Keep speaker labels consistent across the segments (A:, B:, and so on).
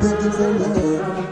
A: begging for love.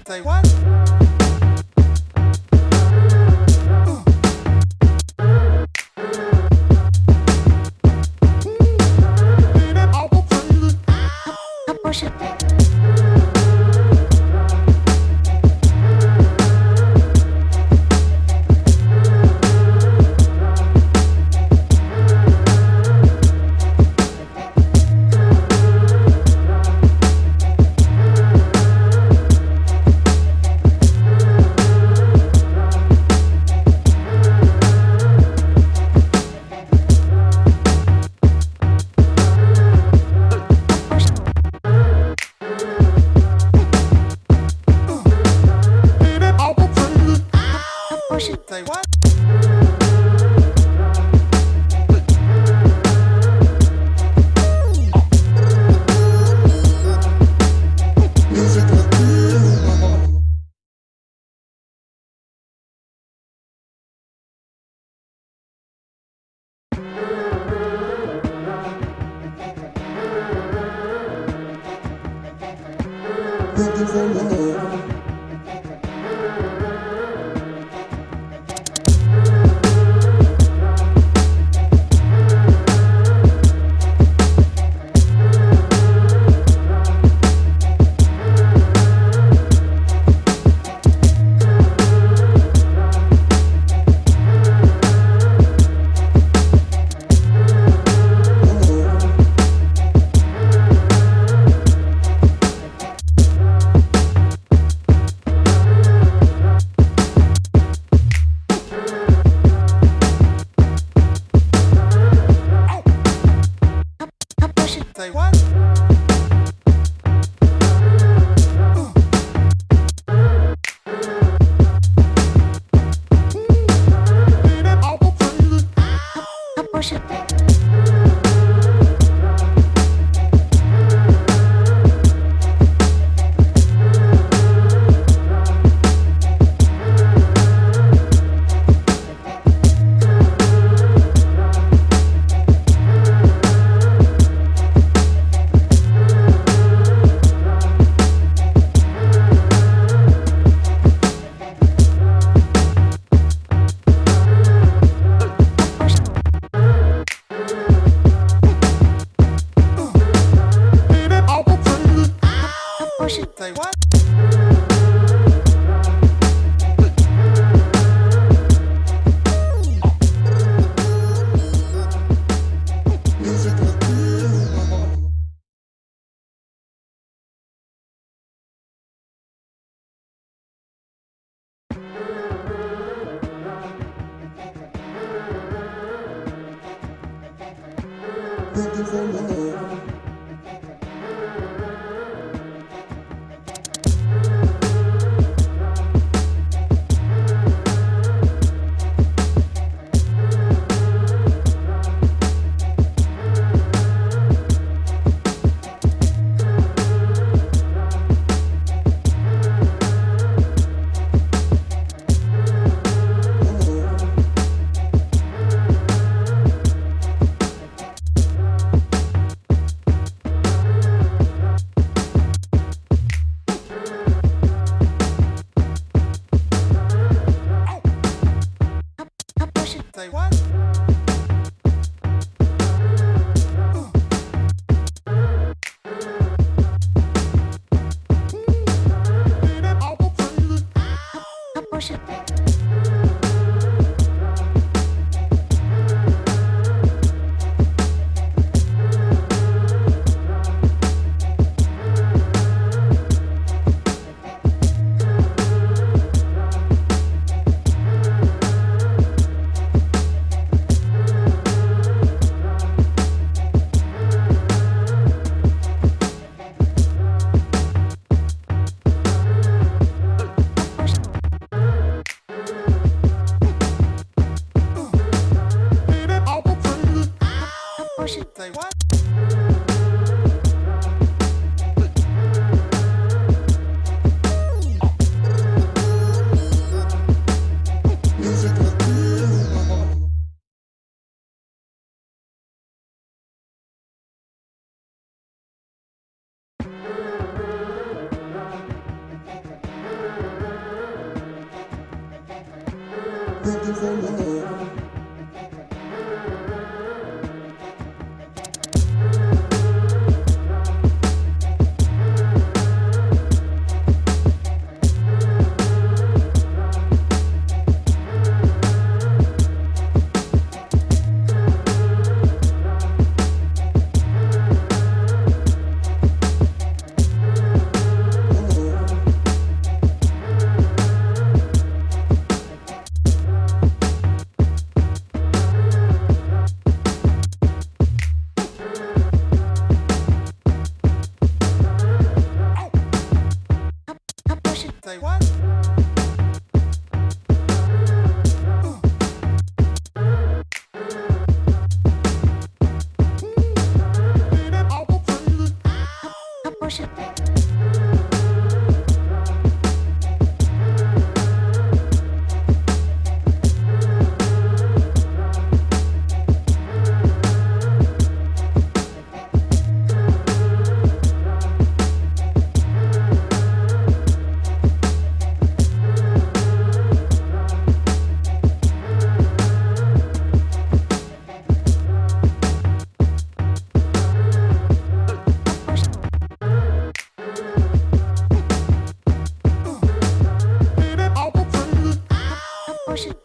B: Say what? Say what?
A: Music like you. Begging for love.
B: Say what? Say what?
A: Music like you. Begging for love.
B: Say what?
A: Music like you. Looking for love.
B: Say what?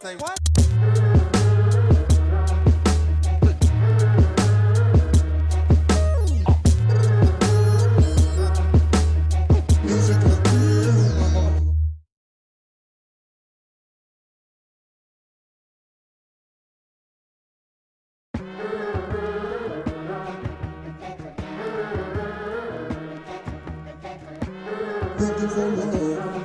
B: Say what?
A: Music like you. Looking for love.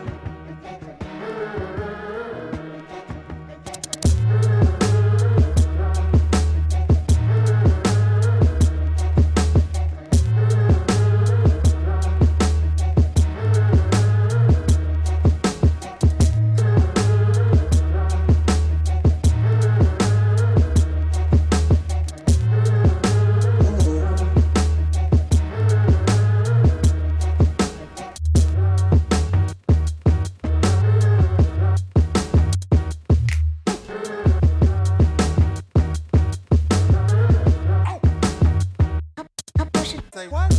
B: Say what?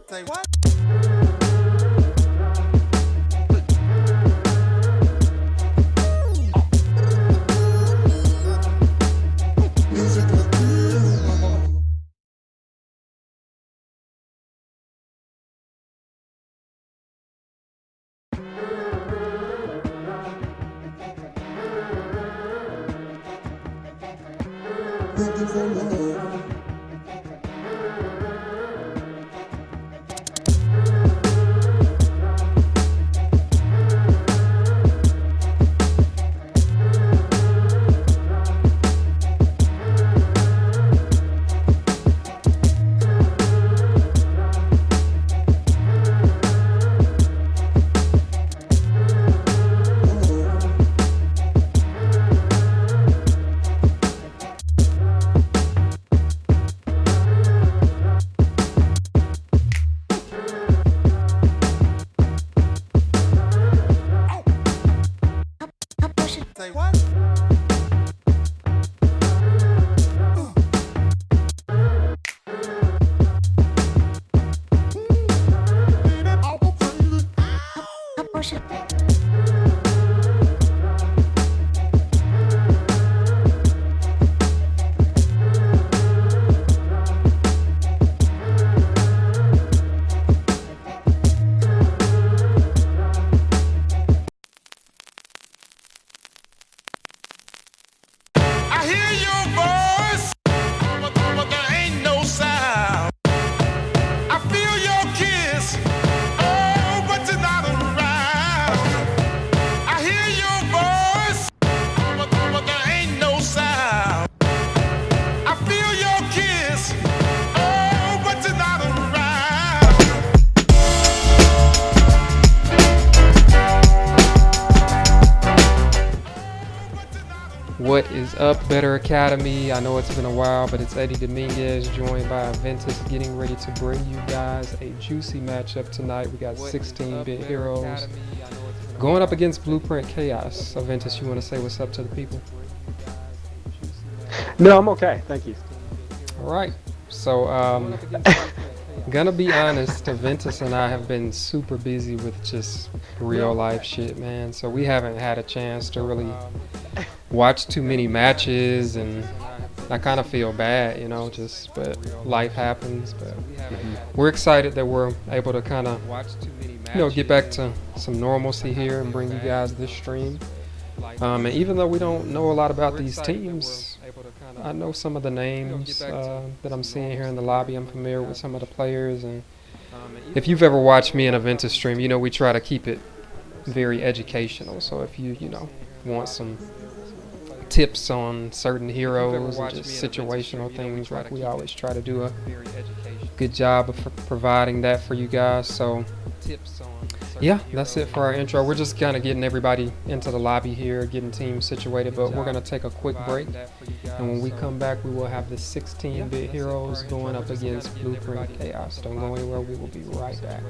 B: Say what?
A: Music like you. Looking for love.
B: What is up, Better Academy? I know it's been a while, but it's Eddie Dominguez joined by Aventus, getting ready to bring you guys a juicy matchup tonight. We got 16-bit heroes going up against Blueprint Chaos. Aventus, you want to say what's up to the people?
C: No, I'm okay. Thank you.
B: All right. So, gonna be honest, Aventus and I have been super busy with just real life shit, man. So we haven't had a chance to really watch too many matches, and I kind of feel bad, but life happens. But we're excited that we're able to kind of, get back to some normalcy here and bring you guys this stream. And even though we don't know a lot about these teams, I know some of the names that I'm seeing here in the lobby. I'm familiar with some of the players, and if you've ever watched me in a Aventus stream, we try to keep it very educational. So if you want some tips on certain heroes and just situational things, like we always try to do a good job of providing that for you guys. So yeah, that's it for our intro. We're just kind of getting everybody into the lobby here, getting teams situated, but we're going to take a quick break, and when we come back we will have the 16-bit heroes going up against Blueprint Chaos. Don't go anywhere, we will be right back.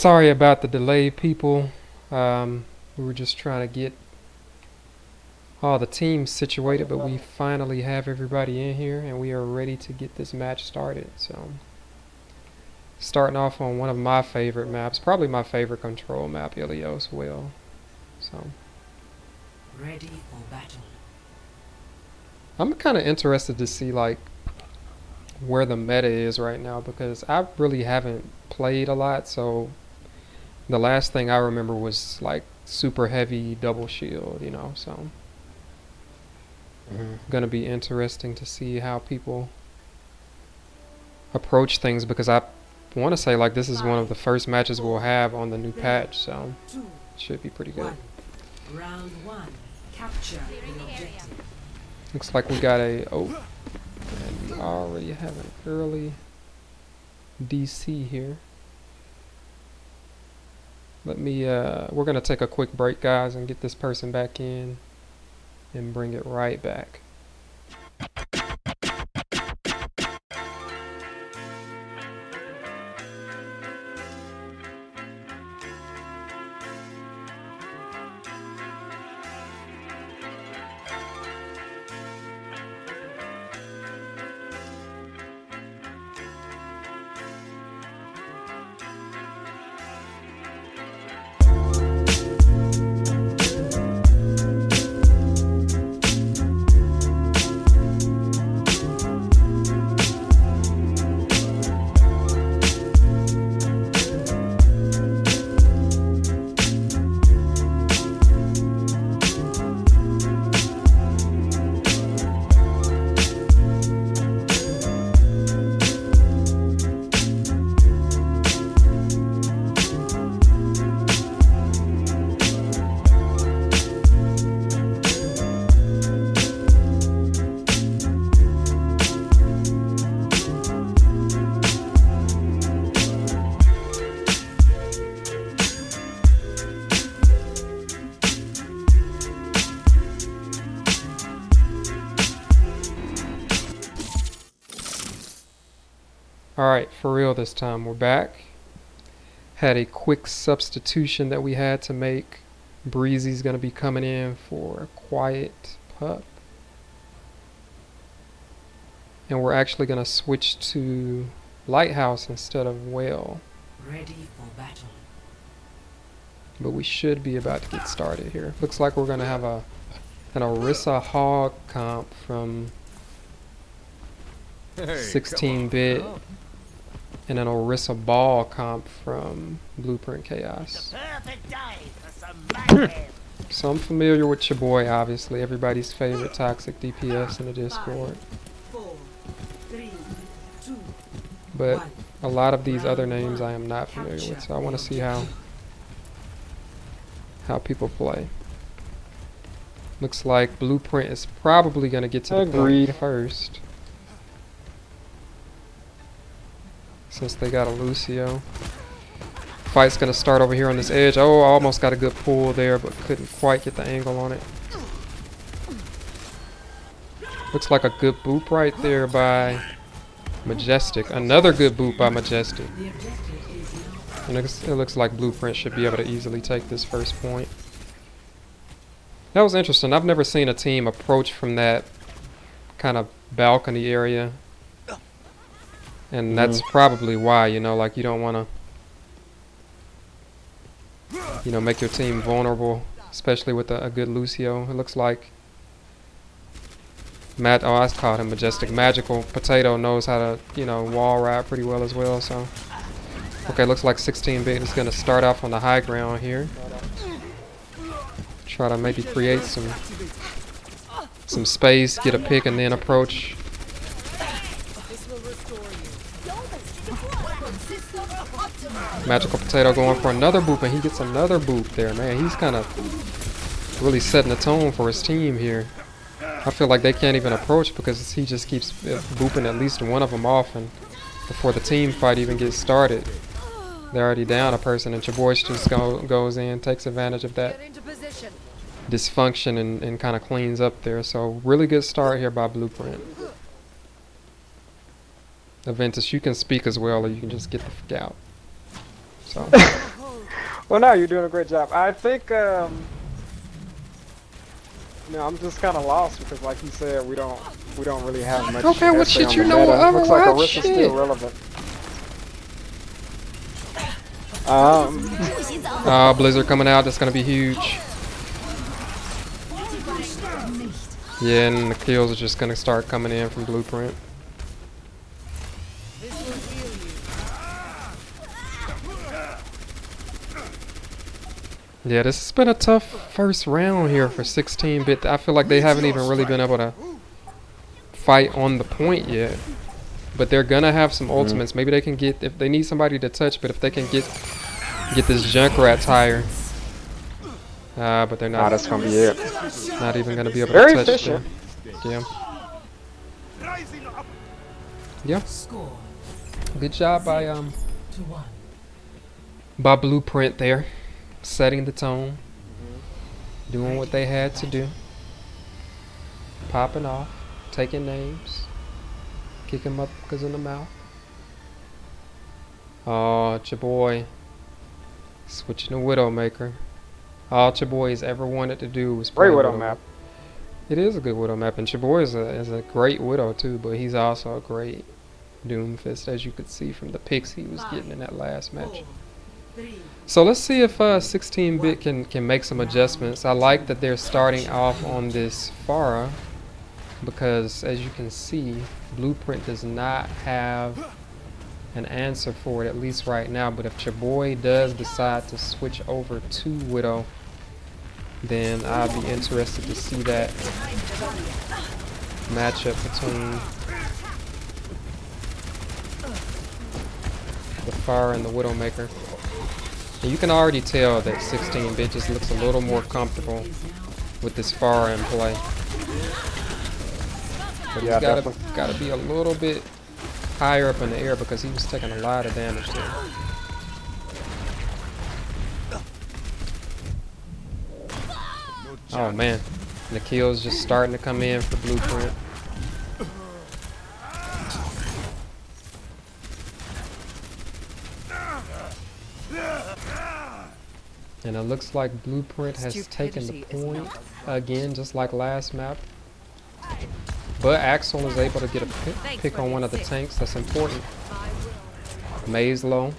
B: Sorry about the delay, people. We were just trying to get all the teams situated, but we finally have everybody in here and we are ready to get this match started. So, starting off on one of my favorite maps, probably my favorite control map, Ilios Well. So,
C: Ready for battle.
B: I'm kind of interested to see like where the meta is right now because I really haven't played a lot. So, the last thing I remember was like super heavy double shield, you know. So, gonna be interesting to see how people approach things because I want to say like this is one of the first matches we'll have on the new patch, so
C: Two,
B: it should be pretty good.
C: one. Round one. Capture the objective.
B: Looks like we got a and we already have an early DC here. Let me we're gonna take a quick break, guys, and get this person back in and bring it right back. Alright, for real this time, we're back. Had a quick substitution that we had to make. Breezy's gonna be coming in for Quiet Pup. And we're actually gonna switch to Lighthouse instead of Whale.
C: Ready for battle.
B: But we should be about to get started here. Looks like we're gonna have an Orisa Hog comp from 16-bit. And an Orisa Ball comp from Blueprint Chaos.
D: Perfect day for some mayhem.
B: So I'm familiar with your boy, obviously. Everybody's favorite toxic DPS in the Discord.
C: 4, 3, 2,
B: But
C: 1.
B: a lot of these other names I am not familiar with. So I want to see how people play. Looks like Blueprint is probably going to get to the point first. Since they got a Lucio. Fight's gonna start over here on this edge. Oh, I almost got a good pull there, but couldn't quite get the angle on it. Looks like a good boop right there by Majestic. Another good boop by Majestic.
C: The objective is now.
B: And it looks like Blueprint should be able to easily take this first point. That was interesting. I've never seen a team approach from that kind of balcony area. And that's probably why, you know, like you don't want to, you know, make your team vulnerable, especially with a good Lucio. It looks like, I called him Majestic. Magical Potato knows how to, you know, wall ride pretty well as well, so. Okay, looks like 16-bit is going to start off on the high ground here. Try to maybe create some space, get a pick, and then approach. Magical Potato going for another boop, and he gets another boop there, man. He's kind of really setting the tone for his team here. I feel like they can't even approach because he just keeps booping at least one of them off, and before the team fight even gets started, they're already down a person, and Chaboy just goes in, takes advantage of that dysfunction, and kind of cleans up there. So really good start here by Blueprint. Aventus, you can speak as well, or you can just get the fuck out. So
E: Well, no, you're doing a great job. I think, I'm just kind of lost because, like you said, we don't really have much.
B: Okay, what
E: essay
B: shit
E: on
B: you
E: the
B: know
E: meta.
B: of
E: Looks like
B: Overwatch?
E: Orissa's
B: Shit.
E: still relevant.
B: Blizzard coming out. That's gonna be huge. Yeah, and the kills are just gonna start coming in from Blueprint. Yeah, this has been a tough first round here for 16-bit. I feel like they haven't even really been able to fight on the point yet. But they're gonna have some ultimates. Maybe they can get, if they need somebody to touch, but if they can get this Junkrat tire. But they're
E: Nah,
B: not.
E: that's gonna be it.
B: Not even gonna be able
E: Very
B: to touch
E: efficient.
B: them. Yeah.
C: Score
B: Good job by
C: to 1.
B: Blueprint there, setting the tone, doing what they had to do, popping off, taking names, kicking motherfuckers in the mouth. Oh, it's your boy switching to Widowmaker. All Chaboy's ever wanted to do was play
E: Great Widow map.
B: It is a good Widow map, and Chaboy is a great Widow too, but he's also a great Doomfist, as you could see from the picks he was getting in that last match.
C: 3.
B: So let's see if 16-bit can make some adjustments. I like that they're starting off on this Pharah because, as you can see, Blueprint does not have an answer for it, at least right now. But if Chaboy does decide to switch over to Widow, then I'd be interested to see that matchup between the Pharah and the Widowmaker. And you can already tell that 16-bit just looks a little more comfortable with this Pharah in play. But
E: Yeah,
B: he's gotta be a little bit higher up in the air because he was taking a lot of damage there. Oh man, and the kills just starting to come in for Blueprint. And it looks like Blueprint has taken the point again, just like last map. But Axel is able to get a pick on one of the tanks. That's important. Maze low.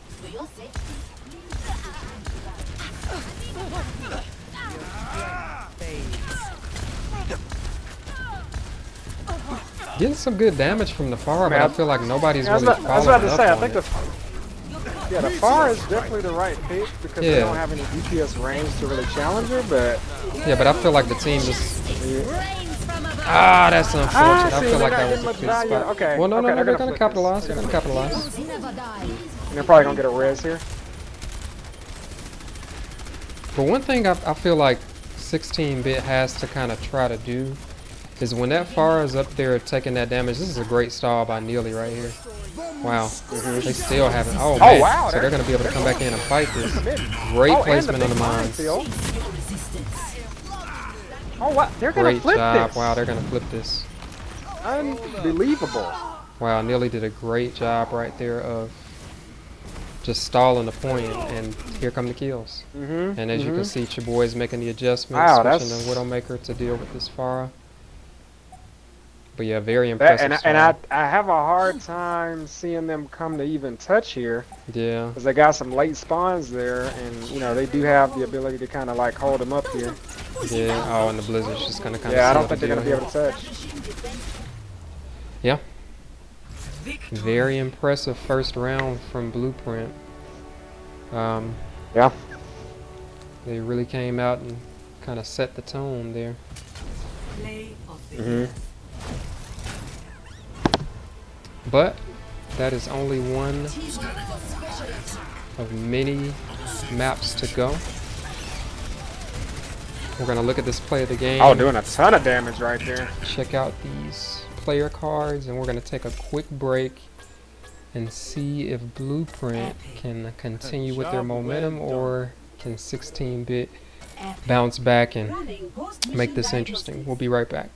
B: Getting some good damage from the Pharah, but I feel like nobody's
E: I was
B: really
E: about,
B: following
E: I was about to
B: up
E: say, I
B: on
E: think
B: it.
E: the Pharah is definitely the right pick because they
B: Yeah.
E: don't have any DPS range to really challenge her, but
B: Yeah, but I feel like the team just... That's unfortunate. I
E: see,
B: feel
E: they're
B: like
E: not
B: that was
E: getting
B: a
E: much
B: good
E: value.
B: spot.
E: Okay,
B: Well, no,
E: okay,
B: they're
E: they're
B: gonna
E: gonna
B: capitalize.
E: flip
B: They're
E: this.
B: gonna capitalize.
E: and they're probably gonna get a res here.
B: But one thing I feel like 16-bit has to kind of try to do is when that Pharah is up there taking that damage. This is a great stall by Neely right here. Wow, they still haven't. Oh man,
E: wow,
B: so they're gonna be able to come back in and fight this. Great
E: Oh, and
B: placement
E: the
B: on the
E: big
B: mines.
E: field. Oh wow, they're gonna
B: Great
E: flip
B: job.
E: this.
B: Wow, they're gonna flip this.
E: Unbelievable.
B: Wow, Neely did a great job right there of just stalling the point, and here come the kills. And as you can see, Chaboy's making the adjustments,
E: Wow,
B: switching
E: that's-
B: the Widowmaker to deal with this Pharah. But yeah, very
E: That,
B: impressive.
E: and I
B: stall.
E: have a hard time seeing them come to even touch here
B: Yeah,
E: because they got some late spawns there, and they do have the ability to kind of like hold them up here.
B: yeah. Oh, and the Blizzard's just gonna kind of.
E: Yeah, I don't think they're gonna be able to touch.
B: Yeah. Very impressive first round from Blueprint.
E: Yeah.
B: They really came out and kind of set the tone there.
C: Play of the year.
B: But that is only one of many maps to go. We're gonna look at this play of the game.
E: Oh, doing a ton of damage right there.
B: Check out these player cards, and we're gonna take a quick break and see if Blueprint can continue with their momentum, or can 16-bit bounce back and make this interesting. We'll be right back.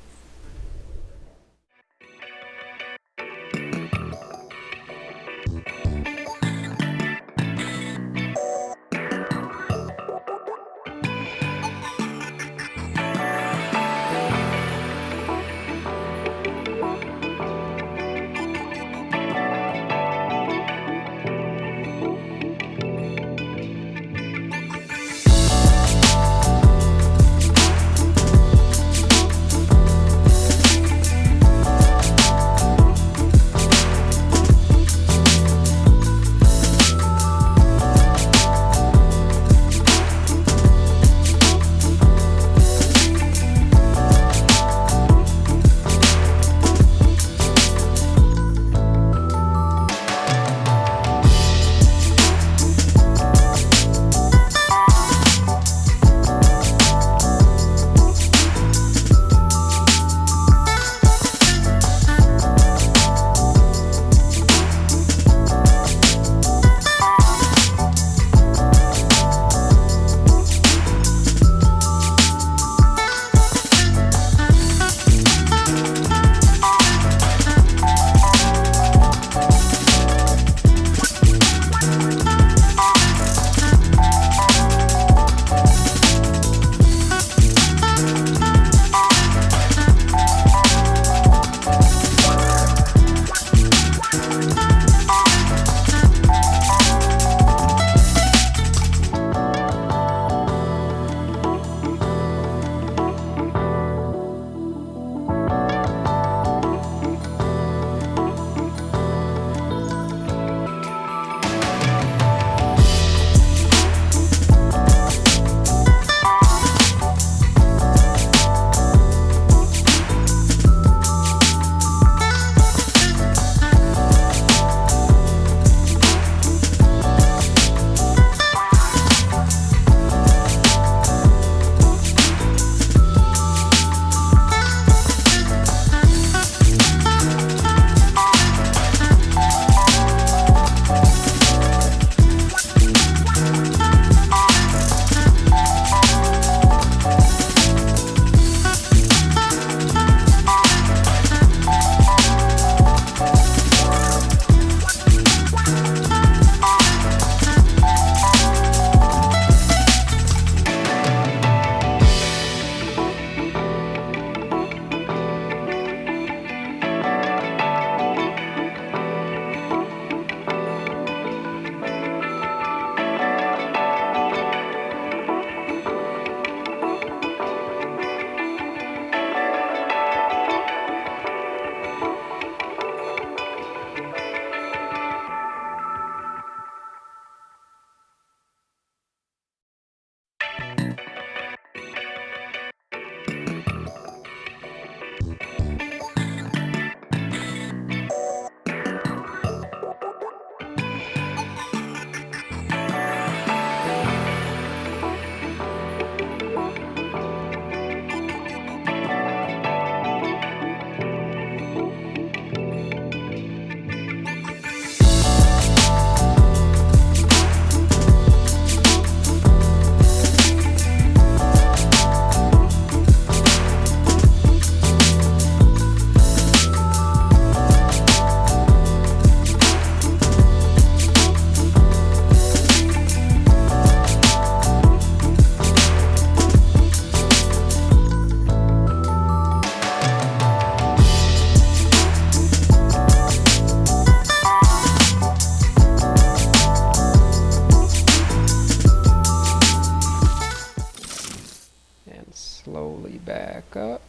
B: slowly back up.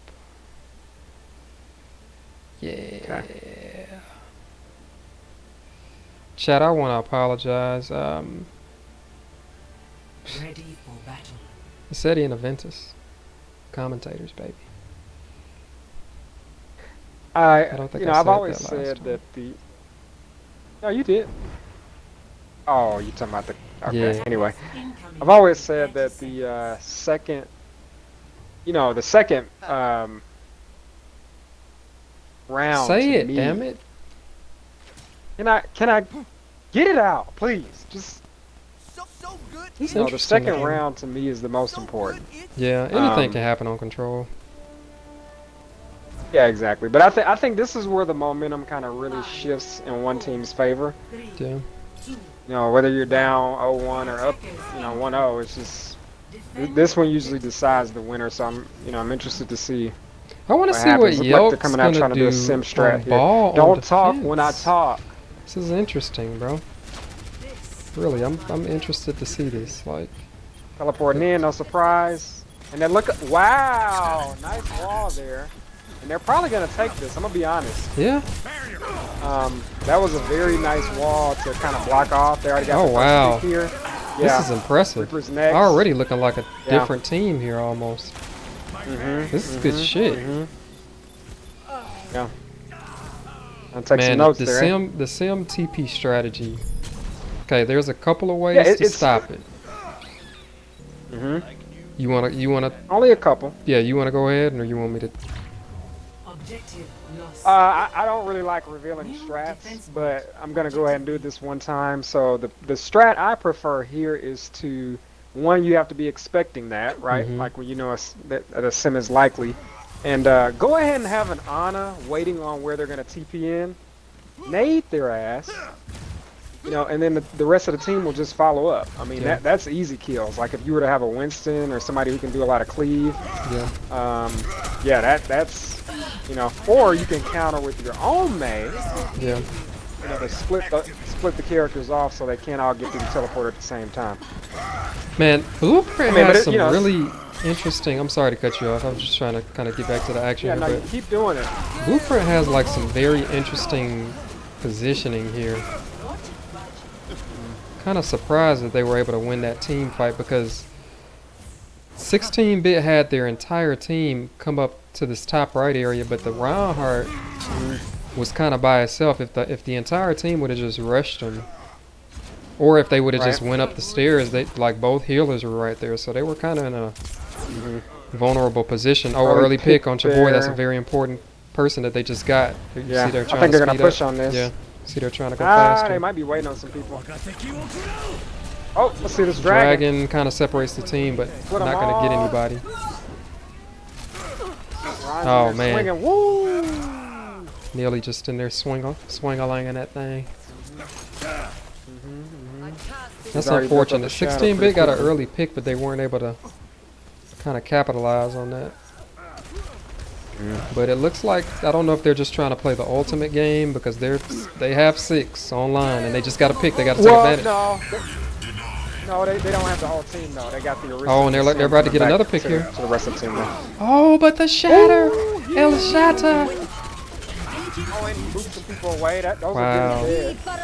B: Yeah. Chat, I want to apologize.
C: Ready for battle.
B: Seti and Aventus. Commentators, baby.
E: I
B: don't think
E: you know,
B: I
E: I've
B: said
E: always
B: that last
E: said
B: time.
E: that the. No, you did. Oh, you talking about the? Okay.
B: Yeah.
E: Anyway,
C: Incoming
E: I've always said
C: 30
E: that the second, the second round.
B: Say
E: to
B: it,
E: me,
B: damn it.
E: Can I get it out, please? Just
D: So good.
B: It's
E: the
B: interesting.
E: second
B: to me.
E: round to me is the most important.
B: Yeah, anything
E: Um,
B: can happen on Control.
E: Yeah, exactly. But I think this is where the momentum kind of really shifts in one team's favor.
C: 3,
B: Yeah.
C: 2,
E: You know, whether you're down 0-1 or up, 1-0, it's just this one usually decides the winner. So I'm interested to see
B: I want to
E: what
B: see what
E: happens. Look like they're
B: Yelp's
E: coming out
B: gonna
E: trying to do
B: do
E: a sim strat
B: on
E: here.
B: ball.
E: Don't
B: on
E: talk when I
B: defense.
E: talk.
B: This is interesting, bro. Really, I'm interested to see this. Like,
E: Teleporting in, no surprise. And then look, wow, nice wall there. And they're probably gonna take this. I'm gonna be honest.
B: yeah.
E: That was a very nice wall to kind of block off. They already got
B: Oh,
E: the first
B: wow.
E: pick here.
B: This
E: Yeah.
B: is impressive.
E: Reaper's next.
B: Already looking like a
E: Yeah.
B: different team here almost.
E: Mhm,
B: This is good
E: mhm,
B: shit.
E: mhm. Yeah. I'll take some
B: Man,
E: notes
B: the
E: there.
B: sim TP strategy. Okay, there's a couple of ways
E: Yeah,
B: to
E: it's-
B: stop it.
E: Mhm.
B: You wanna
E: Only a couple.
B: yeah, you wanna go ahead or you want me to
C: objective lost.
E: I don't really like revealing strats, but I'm gonna go ahead and do it this one time. So the strat I prefer here is to, one, you have to be expecting that, right?
B: Mhm.
E: Like when you know that a sim is likely, and go ahead and have an Ana waiting on where they're gonna TP in, nade their ass, and then the rest of the team will just follow up. I mean
B: Yeah.
E: that's easy kills. Like if you were to have a Winston or somebody who can do a lot of cleave.
B: yeah.
E: That's or you can counter with your own main.
B: Yeah.
E: To split the characters off so they can't all get through the teleporter at the same time.
B: Man, Blueprint
E: I mean, but
B: has
E: it-
B: some
E: you know,
B: really interesting. I'm sorry to cut you off. I was just trying to kind of get back to the action
E: Yeah,
B: here,
E: no, you
B: but
E: keep doing it.
B: Blueprint has like some very interesting positioning here. Kind of surprised that they were able to win that team fight because 16-bit had their entire team come up to this top right area, but the Reinhardt was kind of by itself. If the entire team would have just rushed them, or if they would have just
E: Right.
B: went up the stairs, they like both healers were right there, so they were kind of in a vulnerable position. Oh,
E: Early
B: early pick
E: pick
B: on Chaboy. That's a
E: there.
B: very important person that they just got. You
E: Yeah,
B: see they're
E: I
B: trying
E: think
B: to
E: they're gonna
B: speed
E: push
B: up.
E: on this.
B: Yeah, see they're trying to go
E: They
B: faster.
E: might be waiting on some people. Oh, let's see this dragon.
B: Dragon kind of separates the team, but
E: Put 'em
B: not going to get
E: all.
B: anybody.
E: Ryan's
B: Oh,
E: in there
B: man.
E: swinging. Woo!
B: Nearly just in there swing-a-lang in that thing. That's
E: already built up
B: unfortunate.
E: a shadow
B: 16-bit
E: pretty
B: got an
E: quickly.
B: early pick, but they weren't able to kind of capitalize on that. But it looks like, I don't know if they're just trying to play the ultimate game because they have 6 online and they just got to pick. They got to take
E: Well,
B: advantage.
E: no, they don't have the whole team though. They got the original.
B: Oh, and they're
E: team
B: about to get
E: coming
B: another
E: back
B: pick
E: to-
B: here.
E: To the rest of the team now.
B: Oh, but the shatter! El Shatter!
E: Oh, and he boots some people away. Those
B: Wow.
E: are good. I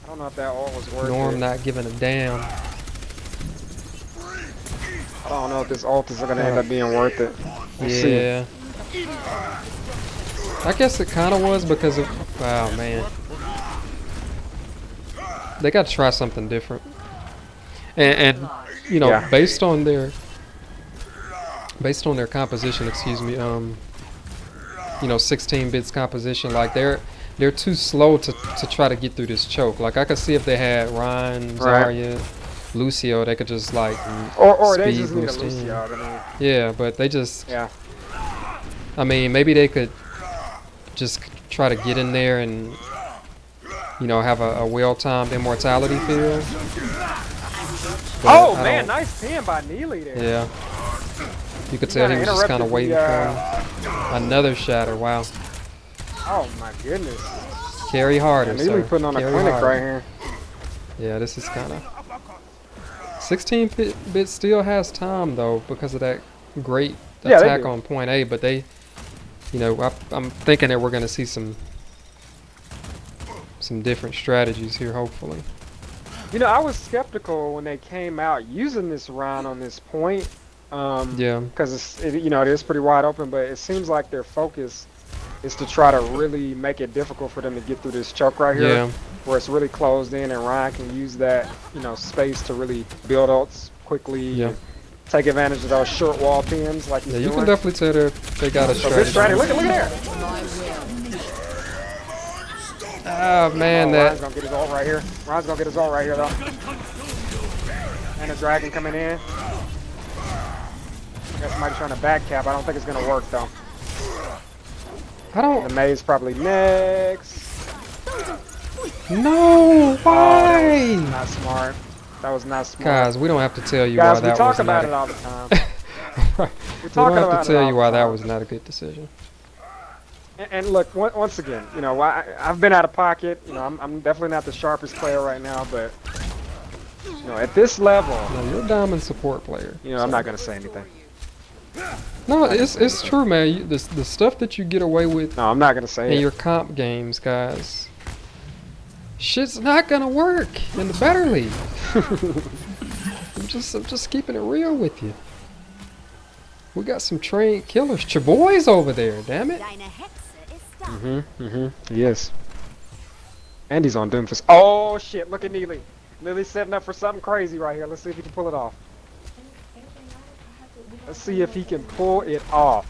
E: don't know if that all was worth
B: Norm
E: it.
B: not giving a damn.
E: I don't know if this ult is going to end up being worth it. We'll see.
B: Yeah. I guess it kind of was because of. Wow, man. They got to try something different. And
E: Yeah.
B: based on their composition, excuse me, 16 bits composition, like they're too slow to try to get through this choke. Like I could see if they had Ryan,
E: Right.
B: Zarya, Lucio, they could just like
E: Or they
B: speed
E: just need a
B: boost in.
E: Lucio. I mean,
B: Yeah, but they just.
E: yeah.
B: I mean, maybe they could just try to get in there and, have a well-timed immortality field. But
E: Oh
B: I
E: man,
B: don't-
E: nice pin by Neely there.
B: Yeah. You could tell he
E: kinda
B: was just kind of
E: interrupted
B: waiting
E: the,
B: for him. Another shatter, wow.
E: Oh my goodness.
B: Carry harder,
E: Neely
B: sir.
E: putting on a
B: Carry
E: clinic
B: harder.
E: right here.
B: Yeah, this is kind of 16-bit still has time though because of that great
E: Yeah, they
B: attack
E: do.
B: on point A, but they, you know, I'm thinking that we're gonna see some different strategies here, hopefully.
E: You know, I was skeptical when they came out using this round on this point.
B: Yeah.
E: Because you know, it is pretty wide open, but it seems like their focus is to try to really make it difficult for them to get through this choke right here,
B: Yeah.
E: where it's really closed in, and Ryan can use that, you know, space to really build ults quickly,
B: Yeah.
E: and take advantage of those short wall pins like he's
B: Yeah, you
E: doing.
B: can definitely tell they got a
E: So good strategy.
B: strategy.
E: Look at there.
B: Ah man,
E: Oh,
B: that
E: Ryan's gonna get his ult right here. Ryan's gonna get his ult right here though. And the dragon coming in. Got somebody trying to back cap. I don't think it's gonna work though.
B: I don't
E: The maze probably next.
B: know
E: Oh,
B: why.
E: not smart. That was not smart.
B: Guys, we don't have to tell you
E: Guys,
B: why
E: we
B: that
E: talk
B: was
E: about
B: not
E: it all the time.
B: Right.
E: We're
B: We
E: talking
B: don't
E: about
B: have to
E: it
B: tell
E: all
B: you
E: the
B: why that
E: time.
B: was not a good decision.
E: And look, once again, you know, I've been out of pocket. You know, I'm definitely not the sharpest player right now, but you know, at this level,
B: No, you're a diamond support player.
E: you know, I'm not gonna say anything.
B: No, it's true, man. The stuff that you get away with
E: No, I'm not gonna say
B: in
E: it.
B: your comp games, guys, shit's not gonna work in the better league. I'm just keeping it real with you. We got some trained killers. Chaboy's over there, damn it.
E: Yes. And he's on Doomfist. Oh shit! Look at Neely. Lily's setting up for something crazy right here. Let's see if he can pull it off. Let's see if he can pull it off.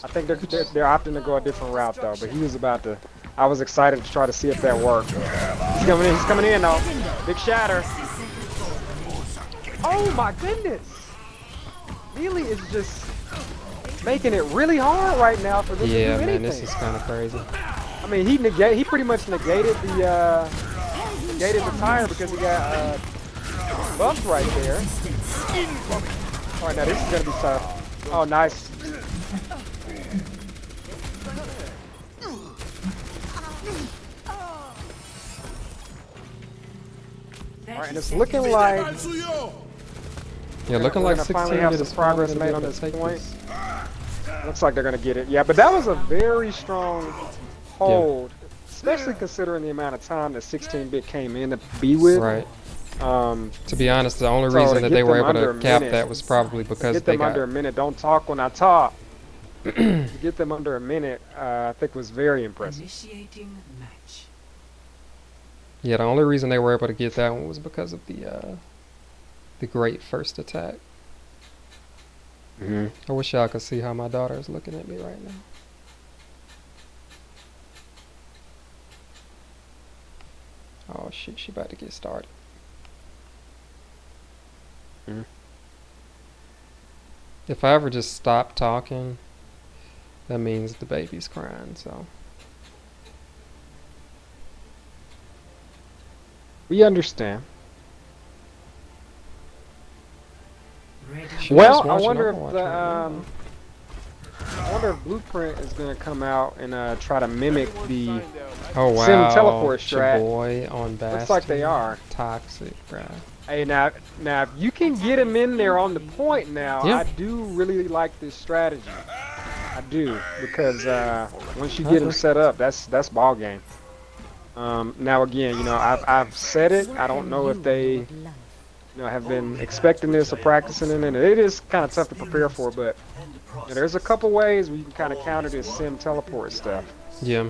E: I think they're opting to go a different route though, but he was about to. I was excited to try to see if that worked. He's coming in. He's coming in though. Big shatter. Oh my goodness! Neely is just making it really hard right now for them
B: Yeah,
E: to do
B: man,
E: anything.
B: this is kind of crazy.
E: I mean, he pretty much negated the tire because he got bumped right there. All right, now this is gonna be tough. Oh, nice. All right, and it's looking like
B: Yeah, looking
E: we're
B: like
E: gonna
B: 16
E: finally have
B: minutes
E: some progress made on this point. Looks like they're gonna get it. Yeah, but that was a very strong hold, especially considering the amount of time that 16-bit came in to be with.
B: Right.
E: Um,
B: To be honest, the only
E: So
B: reason
E: to
B: that
E: get
B: they were
E: them
B: able
E: under
B: to
E: a
B: cap
E: minute,
B: that was probably because
E: get
B: they
E: them
B: got.
E: under a minute. Don't talk when I talk. To get them under a minute, I think was very impressive.
C: Initiating match.
B: Yeah, the only reason they were able to get that one was because of the great first attack. I wish y'all could see how my daughter is looking at me right now. Oh shit, she about to get started.
E: Mhm.
B: If I ever just stop talking, that means the baby's crying, so.
E: We understand.
C: Ready.
B: She
E: Well,
B: was
E: I
B: watching
E: wonder if
B: Overwatch
E: the
B: right now.
E: I wonder if Blueprint is gonna come out and try to mimic the.
B: Oh wow.
E: Sim teleport strat.
B: Boy on Bastion.
E: Looks like they are.
B: Toxic, bruh.
E: Hey, now if you can get him in there on the point now,
B: Yeah.
E: I do really like this strategy. I do, because once you get him set up, that's ball game. Now again, you know, I've said it. I don't know if they, have been expecting this or practicing it, and it is kind of tough to prepare for. But there's a couple ways where you can kind of counter this sim teleport stuff.
B: Yeah.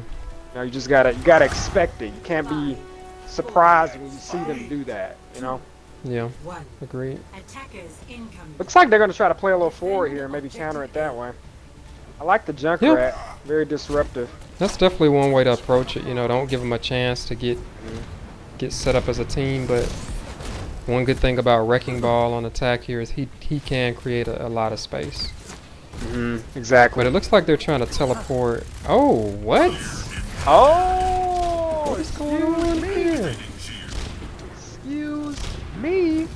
E: Now you just gotta expect it. You can't be surprised when you see them do that. You know.
B: Yeah.
C: One.
B: Agreed.
C: Attackers incoming.
E: Looks like they're gonna try to play a little forward here and maybe counter it that way. I like the Junkrat. Very disruptive.
B: That's definitely one way to approach it. You know, don't give them a chance to get set up as a team. But one good thing about Wrecking Ball on attack here is he can create a lot of space.
E: Exactly.
B: But it looks like they're trying to teleport. Oh, what?
E: Oh!
B: What is going on here?
E: Excuse me.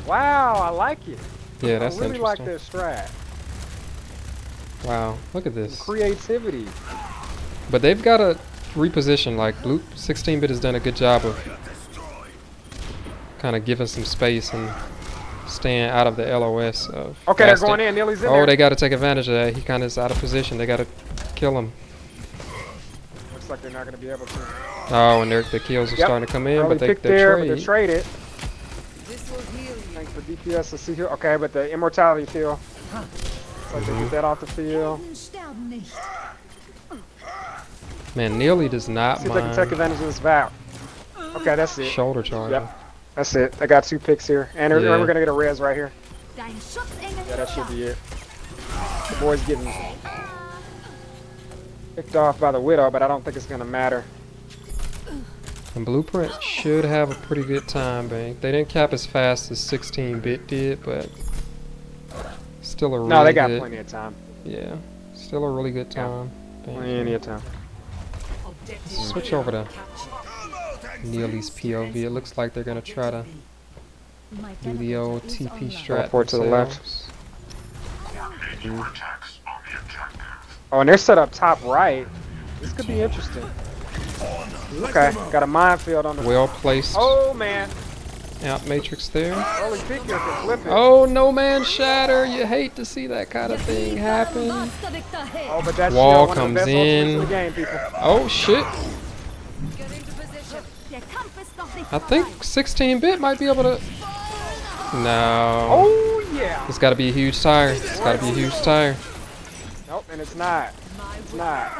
E: Wow, I like it.
B: Yeah, that's
E: I really like
B: interesting.
E: their strat.
B: Wow, look at this.
E: Creativity.
B: But they've got to reposition. Like, 16-bit has done a good job of kind of giving some space and staying out of the LOS of
E: Okay, they're
B: Bastion.
E: going in. Neely's in
B: Oh,
E: there.
B: they got to take advantage of that. He kind of is out of position. They got to kill him.
E: Looks like they're not going to be able to.
B: Oh, and the kills are
E: Yep.
B: starting to come in,
E: Early
B: but
E: pick
B: they're
E: there, but they're
B: trade.
E: traded.
C: This will heal you.
E: Thanks for DPS to see here. Okay, but the immortality field. Looks like they get that off the field.
C: Sterben nicht.
B: Man, Neely does not
E: See if they can take
B: mind
E: advantage of this vow. Okay, that's it.
B: shoulder charge.
E: Yep. That's it. They got 2 picks here. And
B: Yeah.
E: we're going to get a res right here.
C: Dein Schutzengel
E: Yeah, that
C: ist
E: should
C: da.
E: be it. The boy's getting picked off by the Widow, but I don't think it's going to matter.
B: And Blueprint should have a pretty good time, Bank. They didn't cap as fast as 16-bit did, but still a really
E: No, they got
B: good,
E: plenty of time.
B: yeah, still a really good
E: Yeah.
B: time. Bank.
E: Plenty of time.
C: Objective
B: Switch over to
C: captured.
B: Neely's POV. It looks like they're gonna try to
C: My
B: do the old
C: teleporter is
B: TP
C: online.
B: strat
E: Teleport to the left.
B: themselves.
E: Oh, and they're set up top right. This could be interesting. Okay, got a minefield on the.
B: Well placed
E: Oh man,
B: out matrix there.
E: early pick here can flip it.
B: Oh, no man shatter. You hate to see that kind of thing happen.
E: Oh, but that
B: Wall
E: shield, one of the
B: comes
E: best ultimates
B: in.
E: in the game, people.
B: Oh shit.
C: Get into position. Der Kampf ist noch nicht
B: I think
C: vorbei.
B: 16-bit might be able to. No.
E: Oh yeah.
B: It's got to be a huge tire. It's got to be a huge tire.
E: Nope, and it's not. It's not.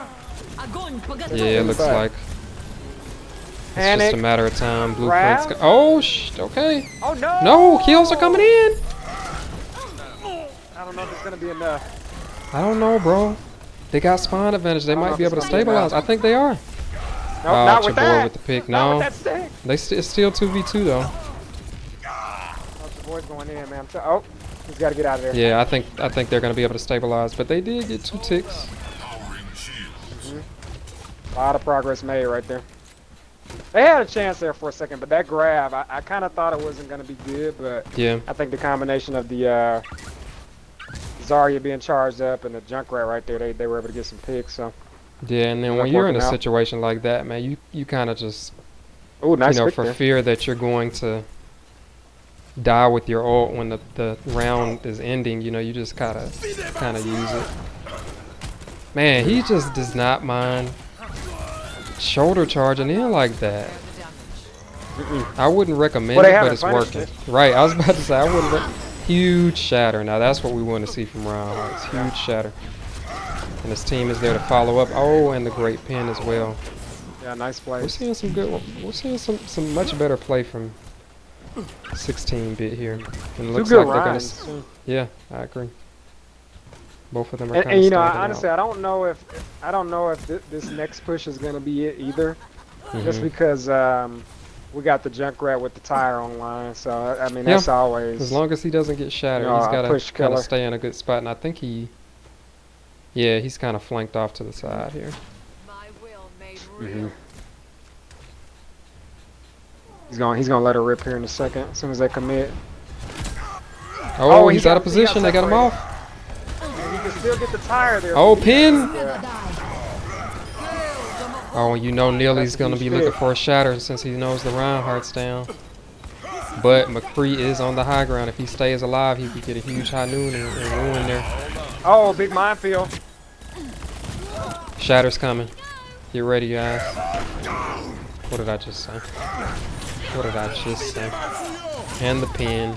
C: Огонь по
B: Yeah, it looks
E: But-
B: like it's just
E: Panic.
B: a matter of time. Blueprints.
E: Grab.
B: Oh, okay.
E: Oh no.
B: No, kills are coming in.
E: I don't know if it's gonna be enough.
B: I don't know, bro. They got spawn advantage. They
E: I don't know
B: might
E: if
B: be
E: it's
B: able to
E: gonna be enough.
B: stabilize. I think they are.
E: Nope,
B: Oh,
E: not
B: it's
E: with
B: your boy
E: that.
B: with the pick.
E: Not
B: No,
E: with that stick.
B: it's still 2v2 though.
E: Oh, the boy's going in, man. Oh, he's got to get out of there.
B: Yeah, I think they're gonna be able to stabilize, but they did get 2 ticks.
E: A lot of progress made right there. They had a chance there for a second, but that grab, I kind of thought it wasn't going to be good, but
B: Yeah,
E: I think the combination of the Zarya being charged up and the Junkrat right there, they were able to get some picks. So,
B: yeah. And then
E: Ended
B: when
E: up
B: you're in a
E: working out.
B: situation like that, man, you kind of just
E: oh, nice pick
B: for
E: there.
B: fear that you're going to die with your ult when the round is ending, you just gotta kind of use it. Man, he just does not mind shoulder charging in like that. I wouldn't recommend
E: Well, they
B: it, but
E: haven't
B: it's
E: punished
B: working. Right, I was about to say, I wouldn't. Huge shatter. Now that's what we want to see from Round Hearts. Huge shatter. And his team is there to follow up. Oh, and the great pin as well.
E: Yeah, nice
B: We're
E: play.
B: seeing some good. We're seeing some much better play from 16-bit here. And it
E: Two
B: looks
E: good
B: like they're
E: runs.
B: gonna. Yeah, I agree. Both of them are
E: And,
B: kind of.
E: you know, honestly, I don't know if this next push is going to be it either. Just
B: Mm-hmm.
E: because we got the Junkrat with the tire online, so I mean that's always.
B: As long as he doesn't get shattered,
E: No,
B: he's
E: a
B: got
E: push
B: to kind
E: killer.
B: of stay in a good spot. And I think yeah, he's kind of flanked off to the side here.
C: My will made
E: Mhm.
C: real.
E: He's gonna let her rip here in a second as soon as they commit.
B: Oh,
E: he
B: he's out
E: got-
B: of
E: he got
B: position. They got him
E: separated.
B: off.
E: And you can still get the tire there.
B: Oh, pin.
E: Yeah.
B: Oh, you know Neely's
E: That's a
B: gonna be
E: huge
B: looking
E: pick.
B: for a shatter since he knows the Reinhardt's down. But McCree is on the high ground. If he stays alive, he could get a huge high noon and ruin there.
E: Oh, big minefield.
B: Shatter's coming. Get ready, guys. What did I just say? What did I just say? And the pin.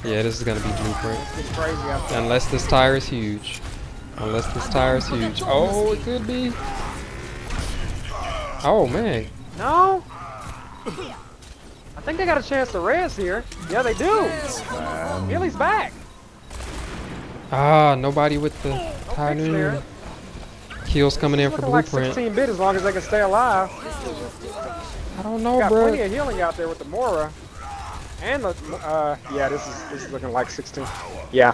B: Yeah, this is gonna be Blueprint.
E: It's crazy out there.
B: Unless this tire is huge. Unless this tire is huge. Oh, it could be. Oh, man.
E: No. I think they got a chance to res here. Yeah, they do. Billy's back.
B: Ah, nobody with the
E: No
B: tire
E: picks there.
B: noon. Kills coming in for
E: Looking like
B: Blueprint.
E: 16-bit as long as they can stay alive.
B: I don't know,
E: Got plenty
B: bro.
E: of healing out there with the Mora. And the yeah, this is looking like 16. Yeah.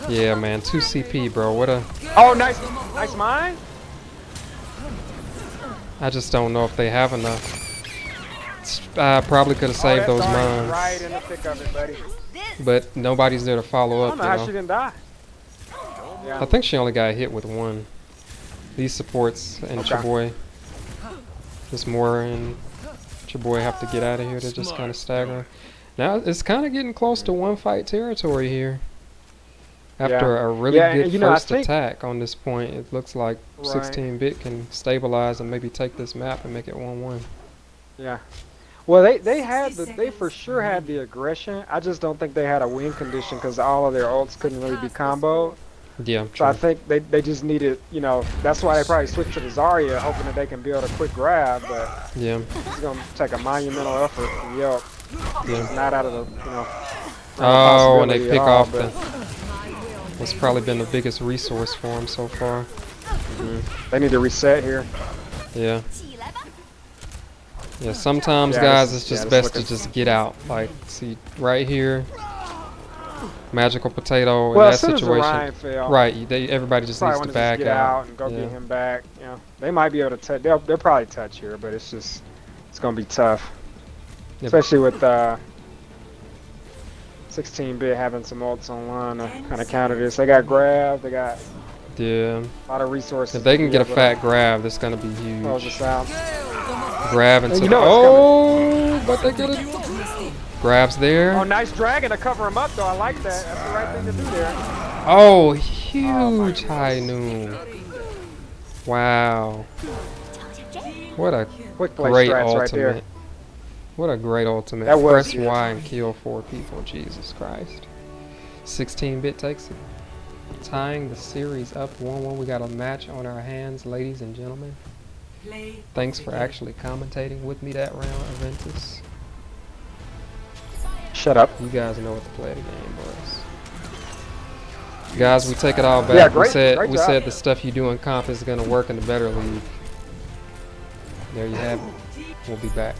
B: Yeah, man. 2 CP, bro. What a.
E: Oh, nice mine.
B: I just don't know if they have enough. I probably could have saved
E: Oh,
B: those
E: that's already
B: mines.
E: right in the thick of it, buddy.
B: But nobody's there to follow
E: I
B: up,
E: don't know how she didn't die. Yeah.
B: I think she only got hit with one. These supports and
E: Okay.
B: Chaboy. Just more and your boy have to get out of here. They're just kind of staggering. Now it's kind of getting close to one fight territory here. After a really
E: Yeah,
B: good
E: and, you know, I
B: first
E: think-
B: attack on this point, it looks like
E: Right.
B: 16-bit can stabilize and maybe take this map and make it 1-1.
E: Yeah. Well, they for sure had the aggression. I just don't think they had a win condition because all of their ults couldn't really be comboed.
B: Yeah,
E: So I
B: true.
E: think they just needed, you know, that's why they probably switched to the Zarya, hoping that they can build a quick grab. But
B: Yeah,
E: it's gonna take a monumental effort from Yelp.
B: yeah.
E: Not out of the, you know.
B: Oh, and they
E: possibility
B: pick
E: at all,
B: off
E: but-
B: what's probably been the biggest resource for him so far.
E: They need to reset here.
B: Yeah. Yeah, sometimes,
E: Yeah,
B: guys,
E: this-
B: it's just
E: yeah, this
B: best
E: looking-
B: to just get out. Like, see, right here, magical potato
E: Well,
B: in
E: as
B: that
E: soon as
B: situation.
E: Orion fell,
B: Right, everybody just
E: probably
B: needs
E: want
B: to
E: to just
B: back
E: get out and go
B: Yeah.
E: get him back. You know, they might be able to touch. They'll probably touch here, but it's gonna be tough,
B: Yep.
E: especially with 16-bit having some ults online to kind of counter this. They got grab. They got
B: Yeah.
E: a lot of resources.
B: If they
E: to
B: can
E: be
B: get a
E: able to
B: fat grab, that's gonna be
E: close
B: huge.
E: this out.
B: Grab into
E: you
B: the
E: know
B: oh, but they get it. Grabs there.
E: Oh, nice dragon to cover him up, though. I like that. That's the right thing to do there.
B: Oh, huge high noon. Wow. What a
E: Quick play
B: great
E: strats
B: ultimate.
E: right there.
B: What a great ultimate.
E: That was
B: Press
E: good.
B: Y and kill 4 people. Jesus Christ. 16-bit takes it. Tying the series up 1-1. We got a match on our hands, ladies and gentlemen.
C: Play
B: Thanks
C: of
B: for
C: the game.
B: actually commentating with me that round, Aventus.
E: Shut up.
B: You guys know what the play of the game was. Guys, we take it all back.
E: Yeah, great-
B: we
E: great
B: said
E: job.
B: the stuff you do in comp is going to work in the better league. There you have it. We'll be back.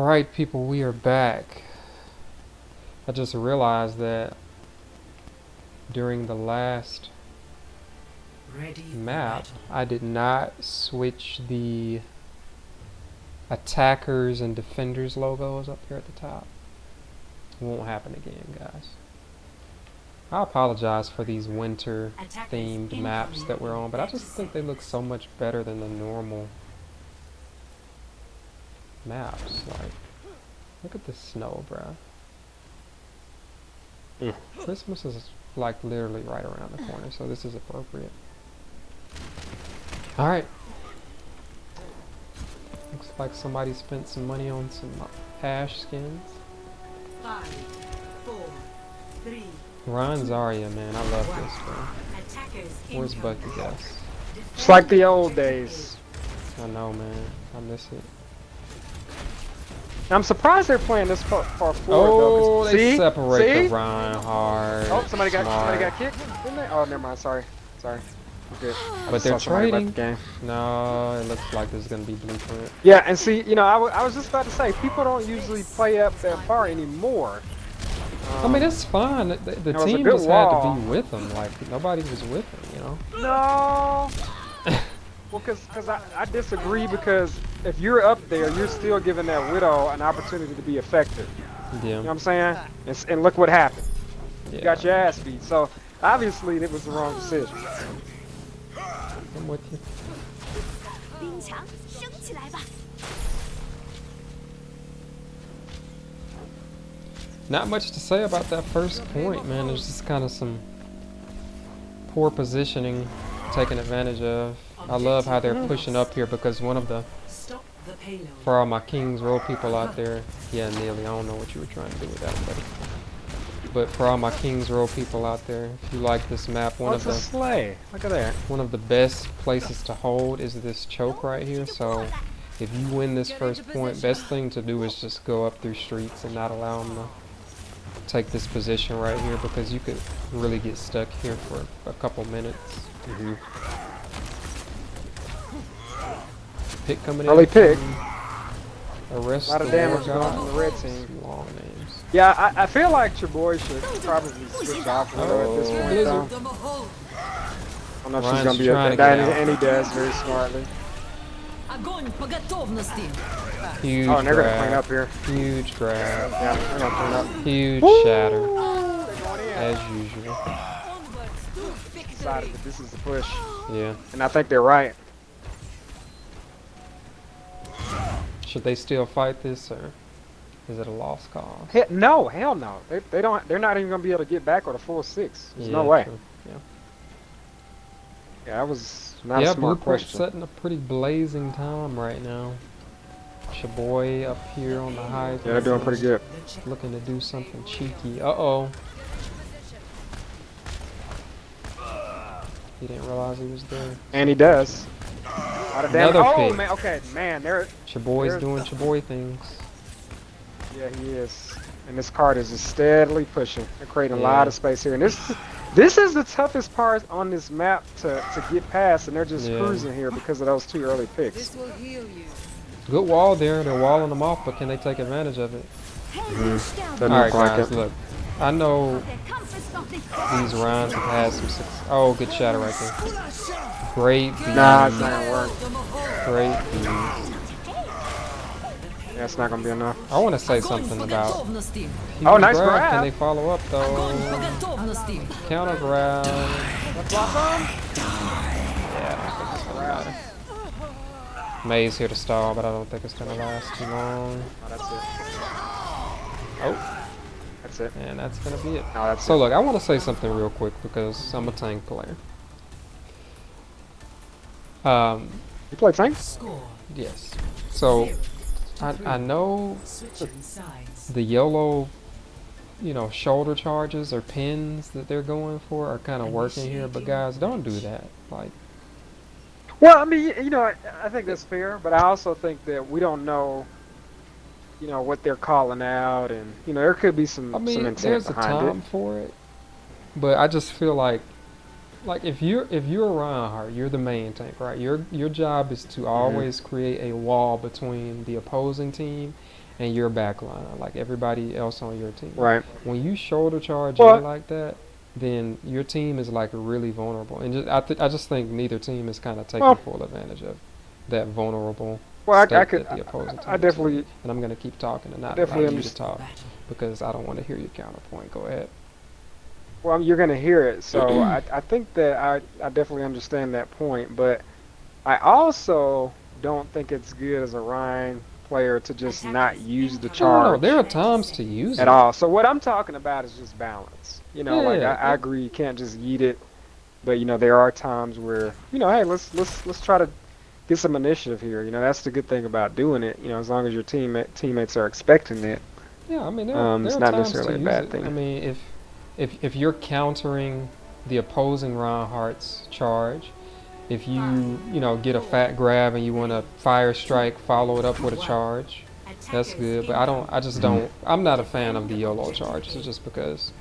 B: Alright, people, we are back. I just realized that during the last
C: Ready for
B: map,
C: battle.
B: I did not switch the attackers and defenders logos up here at the top. Won't happen again, guys. I apologize for these winter
C: Attackers
B: themed maps that we're on, but I just think they look so much better than the normal maps. Like, look at the snow, bruh.
E: Mm.
B: Christmas is like literally right around the corner, so this is appropriate. Alright. Looks like somebody spent some money on some Ash skins.
C: 5, 4, 3.
B: Ryan Zarya, man, I love this, bro.
C: Attackers
B: Where's
C: incoming.
B: Bucky, guys?
E: It's like the old days.
B: I know, man. I miss it.
E: I'm surprised they're playing this far forward though.
B: Oh,
E: 'Cause-
B: they
E: see?
B: separate
E: See?
B: the Reinhardt.
E: Oh, somebody got
B: Smart.
E: kicked, didn't they? Oh, never mind. Sorry. I'm good. I
B: But
E: just
B: they're
E: saw somebody left
B: trading.
E: the game.
B: No, it looks like there's gonna be blueprint.
E: Yeah, and see, you know, I was just about to say, people don't usually play up that far anymore.
B: I mean, it's fine. The
E: there was a
B: team
E: good
B: just had to
E: wall.
B: be with them. Like, nobody was with them, you know?
E: No. Well, because I disagree, because if you're up there, you're still giving that Widow an opportunity to be effective. You know what
B: Yeah.
E: I'm saying? And look what happened. You
B: Yeah.
E: got your ass beat. So, obviously, it was the wrong decision.
B: I'm with you.
F: 冰墙升起来吧！
B: Not much to say about that first point, man. There's just kind of some poor positioning taken advantage of. I love how they're pushing up here because one of the,
C: Stop the payload.
B: for all my Kings Row people out there, yeah, Neely, I don't know what you were trying to do with that, buddy. But for all my Kings Row people out there, if you like this map,
E: What's a sleigh? Look at that.
B: one of the best places to hold is this choke right here. So if you win this first point, best thing to do is just go up through streets and not allow them to take this position right here, because you could really get stuck here for a couple minutes. Pick coming in.
E: Early pick.
B: Arrest
E: A lot of
B: the
E: damage
B: War
E: going on
B: God.
E: the red team.
B: Some long names.
E: Yeah, I feel like your boy should probably switch off Widow at this point,
B: Blizzard.
E: though.
C: Them a hole.
E: I don't know if she's
B: Ryan's
E: gonna be
B: trying
E: a
B: to get
E: and,
B: out.
E: and he does very smartly.
C: Огонь по готовности.
B: Huge
E: Oh, and they're gonna
B: grab.
E: clean up here.
B: Huge grab.
E: Yeah, they're gonna clean up.
B: Huge shatter. As usual.
C: Onwards to
E: Decided
C: victory.
E: that this is the push,
B: Yeah.
E: and I think they're right.
B: Should they still fight this, or is it a lost cause?
E: No, hell no. They don't. They're not even gonna be able to get back with a full 6. There's no
B: Yeah,
E: way.
B: true. Yeah.
E: Yeah, that was not
B: Yeah,
E: a smart
B: Blueprint's
E: question.
B: setting a pretty blazing time right now. Chaboy up here on the high.
E: Yeah, they're doing pretty good.
C: The check.
B: Looking to do something cheeky. Uh-oh. He didn't realize he was there.
E: And he does. Lot of damage.
B: Another
E: Oh
B: pick.
E: man, okay, man, they're
B: Chaboy's
E: There's-
B: doing Chaboy things.
E: yeah, he is. And this card is just steadily pushing. They're creating a
B: Yeah.
E: lot of space here, and this is the toughest part on this map to get past, and they're just
B: Yeah.
E: cruising here because of those 2 early picks.
C: This will heal you.
B: Good wall there. They're walling them off, but can they take advantage of it?
E: Doesn't
B: All right,
E: look like
B: guys,
E: it.
B: look. I know
F: Der Kampf ist noch nicht
B: these rounds have had some success. Oh, good shatter right there. Great beat.
E: Nah, it's not gonna work.
C: Them a hole.
B: Great beat.
E: Yeah, it's not gonna be enough.
B: I want to say
C: Огонь
B: something
C: по
B: about.
C: готовности.
E: Oh, nice
B: Huge
E: grab.
B: Can they follow up
C: Огонь
B: though?
C: по готовности.
B: Counter grab.
E: Let's lock on.
B: Yeah, I think it's gonna matter. May's here to stall, but I don't think it's gonna last too long.
E: Oh, that's it.
B: Oh,
E: That's it.
B: and that's gonna be it.
E: No, that's
B: So
E: it.
B: look, I want to say something real quick because I'm a tank player.
E: You play tank?
C: Score.
B: Yes. So I know
C: Switching sides.
B: the YOLO, shoulder charges or pins that they're going for are kind of working here, but guys, don't do that. Like,
E: Well, I mean, I think that's fair, but I also think that we don't know, what they're calling out, and there could be some
B: I mean,
E: intent
B: there's a
E: behind
B: time for it, but I just feel like if you're Reinhardt, you're the main tank, right? Your job is to always create a wall between the opposing team and your backline, like everybody else on your team.
E: Right.
B: When you shoulder charge
E: Well-
B: in like that, then your team is like really vulnerable. And I just think neither team is kind of taking
E: Well-
B: full advantage of that vulnerable
E: Well,
B: state
E: I could.
B: that the opposing team
E: I
B: is
E: definitely.
B: in. And I'm gonna keep talking and not
E: definitely
B: allow you to
E: understand.
B: talk because I don't want to hear your counterpoint. Go ahead.
E: Well, you're gonna hear it, so I think that I definitely understand that point, but I also don't think it's good as a Rhine player to just not use the
B: No,
E: charge
B: there are times to use
E: at
B: it.
E: all. So what I'm talking about is just balance. You know, like
B: Yeah,
E: I agree, you can't just yeet it, but you know there are times where hey, let's try to get some initiative here. You know, that's the good thing about doing it. You know, as long as your teammates are expecting it.
B: Yeah, I mean there
E: It's
B: are
E: not
B: times
E: necessarily
B: to
E: a
B: use
E: bad
B: it.
E: thing.
B: I mean if you're countering the opposing Reinhardt's charge, if you get a fat grab and you want to fire strike, follow it up with a charge, that's good. But I just don't. I'm not a fan of the YOLO charges. It's just because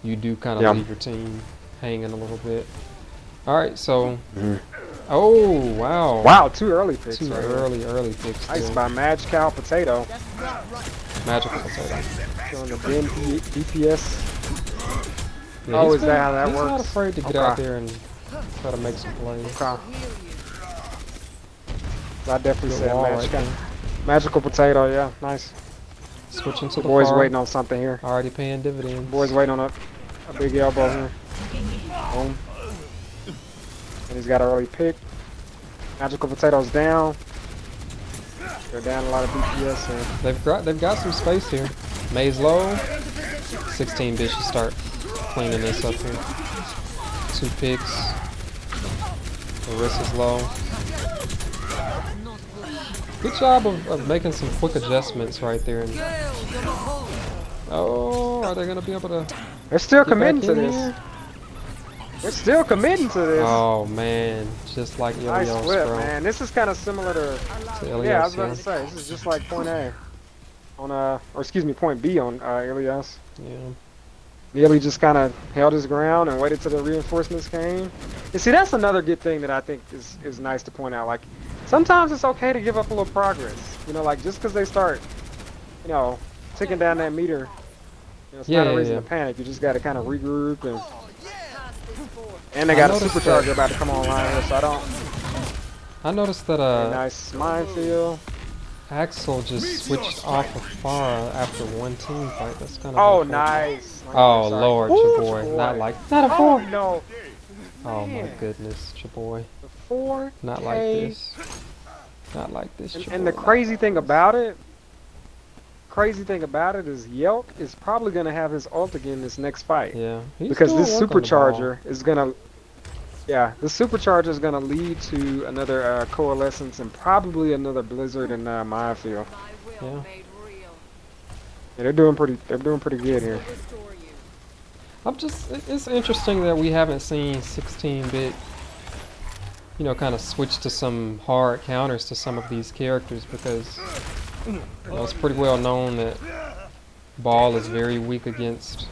B: you do kind of
E: Yeah.
B: leave your team hanging a little bit. All right, so
E: Mhm.
B: oh wow,
E: Wow, too early picks.
B: too
E: right here.
B: early picks.
E: Nice
B: there.
E: by Madge Cow Potato.
B: Magical potato.
E: Showing the bin DPS.
B: Yeah,
E: Oh,
B: he's
E: is that how that
B: he's not
E: works?
B: afraid to get
E: Okay.
B: out there and try to make some plays.
E: Okay. I definitely
B: Good
E: said
B: wall
E: Madge
B: right
E: Cow.
B: there.
E: Magical Potato, yeah, nice.
B: Switching to the
E: Boys
B: far,
E: waiting on something here.
B: already paying dividends.
E: Boys waiting on a big elbow here. Boom. And he's got an early pick. Magical Potato's down. They're down a lot of DPS and
B: They've got some space here. Maze low. 16 bit should start cleaning this up here. 2 picks. Larissa's low. Good job of making some quick adjustments right there. And, oh, are they gonna be able to
E: they're still
B: get back
E: committing to
B: in
E: this.
B: here?
E: They're still committing to this.
B: Oh man, just like
E: Nice
B: Ilios,
E: flip,
B: bro.
E: man. This is kind of similar to
B: To
E: yeah, I was
B: Ilios,
E: about to say this is just like point A on or excuse me, point B on Ilias.
B: yeah.
E: Nearly just kind of held his ground and waited till the reinforcements came. And see, that's another good thing that I think is nice to point out. Like, sometimes it's okay to give up a little progress. You know, like just because they start, ticking down that meter, it's
B: Yeah,
E: not a
B: yeah,
E: reason
B: yeah.
E: to panic. You just got to kind of regroup and they
B: I
E: got a
B: noticed
E: supercharger
B: that-
E: about to come online here, so I don't.
B: I noticed that
E: Nice minefield.
B: Axel just switched off of Farah after one team fight. That's kind of
E: Oh,
B: unfortunate.
E: nice.
B: Oh
E: Sorry.
B: Lord,
E: Ooh,
B: Chaboy. Not a
E: Oh
B: four.
E: no.
B: Oh my
E: man.
B: goodness, Chaboy.
E: The 4.
B: Not like this. Not like this, Chaboy.
E: And the crazy thing about it is Yelk is probably gonna have his ult again this next fight.
B: Yeah. he's
E: Because
B: doing
E: this
B: work on the ball.
E: supercharger is gonna the supercharger is gonna lead to another coalescence and probably another blizzard in Minefield.
B: Yeah.
E: Yeah, they're doing pretty good here.
B: It's interesting that we haven't seen 16-bit, kind of switch to some hard counters to some of these characters because, it's pretty well known that Ball is very weak against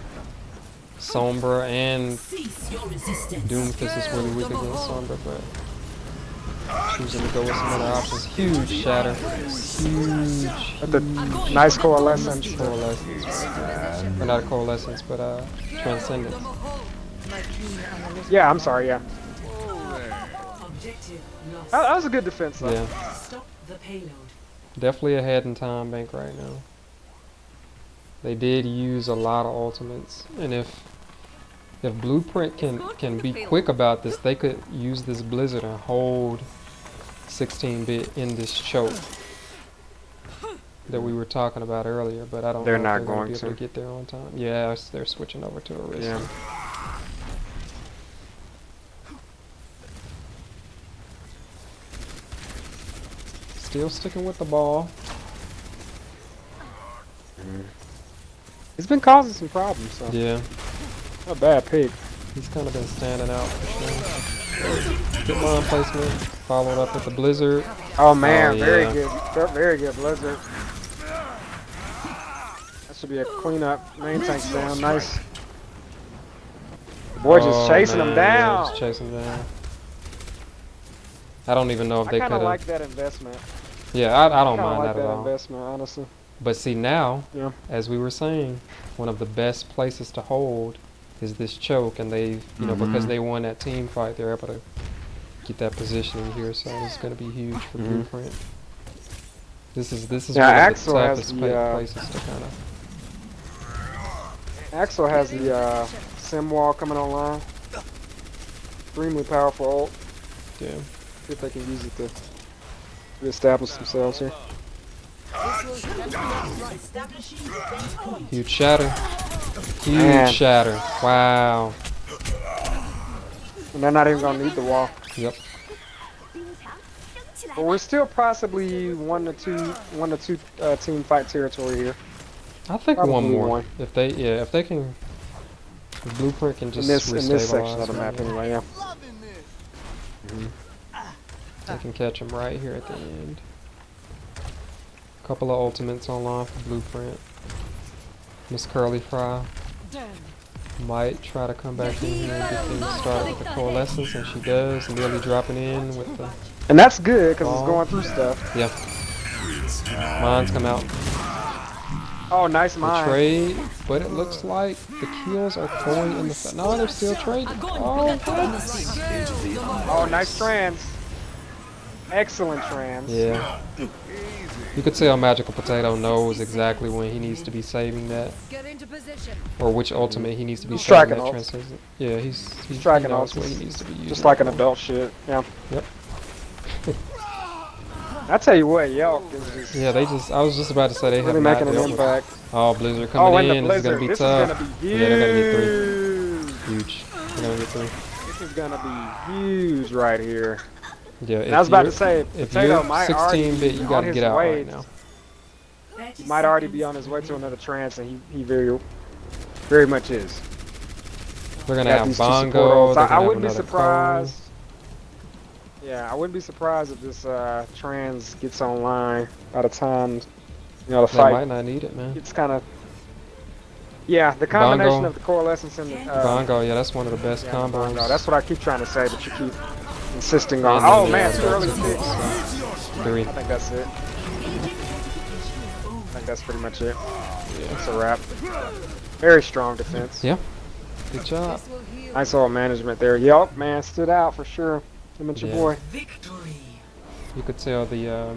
B: Sombra and
C: Cease your resistance.
B: Doomfist is really weak against Sombra, but choosing to go with some other options. Huge shatter. Huge
E: But the nice coalescence.
B: coalescence. Or not a coalescence, but transcendence.
E: Yeah, I'm sorry. Yeah,
C: Objective lost.
E: that was a good defense though.
B: Yeah.
C: Stop the payload.
B: Definitely ahead in time bank right now. They did use a lot of ultimates, and if Blueprint can be quick about this, they could use this Blizzard and hold 16-bit in this choke that we were talking about earlier. But I don't
E: They're
B: know
E: not
B: if they're gonna
E: going
B: be able
E: to.
B: to get there on time. Yeah, they're switching over to Arista.
E: Yeah.
B: Still sticking with the ball.
E: It's been causing some problems. So
B: Yeah,
E: not a bad pick.
B: he's kind of been standing out for sure. Good mine placement, followed up with the Blizzard.
E: Oh man,
B: Oh,
E: very
B: yeah.
E: good, very good Blizzard. That should be a cleanup. Main tank's down, nice. The boy just
B: Oh,
E: chasing
B: man,
E: him
B: yeah,
E: down.
B: just chasing him down. I don't even know if
E: I
B: they
E: kind
B: could
E: of
B: have.
E: like that investment.
B: Yeah, I don't
E: I
B: mind
E: like
B: that at
E: that
B: all.
E: investment, honestly.
B: But see now,
E: Yeah.
B: as we were saying, one of the best places to hold is this choke, and they, you know, because they won that team fight, they're able to get that positioning here. So it's going to be huge for Blueprint. This is
E: Yeah,
B: one of
E: Axel
B: the
E: has
B: toughest
E: the,
B: places to kind of.
E: Axel has the sim wall coming online. Extremely powerful ult.
B: Yeah.
E: See if they can use it to reestablish themselves here.
B: Huge shatter. Huge
E: Man.
B: shatter. Wow.
E: And they're not even gonna need the wall.
B: Yep.
F: 冰墙升起来
E: But
F: 吧！
E: we're still possibly one to two team fight territory here.
B: I think
E: Probably
B: one more.
E: one.
B: If they can, if Blueprint can just
E: In this section
B: restabilize
E: of the map
B: right here.
E: anyway, yeah.
D: Loving this.
B: They can catch him right here at the end. Couple of ultimates online for Blueprint. Miss Curly Fry might try to come back in here and get things started with the coalescence, and she does, nearly dropping in with the
E: And that's good because it's
B: Ball.
E: going through stuff.
B: yeah. Mines come out.
E: Oh, nice
B: The
E: mine.
B: trade, but it looks like the kills are going in the. No, they're still trading. Oh, what?
E: Oh, nice trans. Excellent trans.
B: Yeah. You could tell Magical Potato knows exactly when he needs to be saving that,
C: Get into position.
B: or which ultimate he needs to be
E: He's
B: saving
E: striking
B: that
E: ults.
B: transcendent. Yeah, he
E: Striking
B: knows
E: ults.
B: what he needs to be using.
E: Just like an
B: it for.
E: adult shit. Yeah.
B: Yep.
E: I tell you what, Yelp is just
B: Yeah, they just. I was just about to say they
E: really
B: have not
E: making an
B: dealt with.
E: impact.
B: Oh, Blizzard
E: Oh,
B: coming
E: and
B: in.
E: the
B: This is gonna
E: Blizzard.
B: be
E: This
B: tough.
E: is gonna be
B: Yeah, they're gonna get
E: huge.
B: Huge. They're gonna get three.
E: This is gonna be huge right here.
B: Yeah.
E: And I was about to
B: you're-
E: say,
B: if
E: Potato
B: you're
E: might
B: 16-bit, you
E: on
B: gotta
E: his
B: get out
E: way.
B: right now.
E: He might already be on his way to another trance, and he very much is.
B: They're gonna
E: Got
B: have
E: these two support
B: Bongo.
E: ults.
B: They're
E: I
B: gonna have
E: wouldn't be
B: another
E: surprised. Yeah, I wouldn't be surprised if this trans gets online by the time the
B: Cone. They
E: fight
B: might not need it, man.
E: gets kind of. Yeah, the combination
B: Bongo.
E: of the coalescence and the
B: Bongo, yeah, that's one of the best
E: yeah,
B: combos.
E: Bongo. That's what I keep trying to say, but you keep insisting on.
B: And then
E: Oh
B: the,
E: man,
B: uh,
E: too early
B: Dutch
E: pick.
B: Three.
E: I think that's it. I think that's pretty much it. It's a wrap. Very strong defense.
B: Yeah. Good job.
E: Nice old management there. Yup, man, stood out for sure. Him and your
B: Yeah.
E: boy.
C: Victory.
B: You could tell the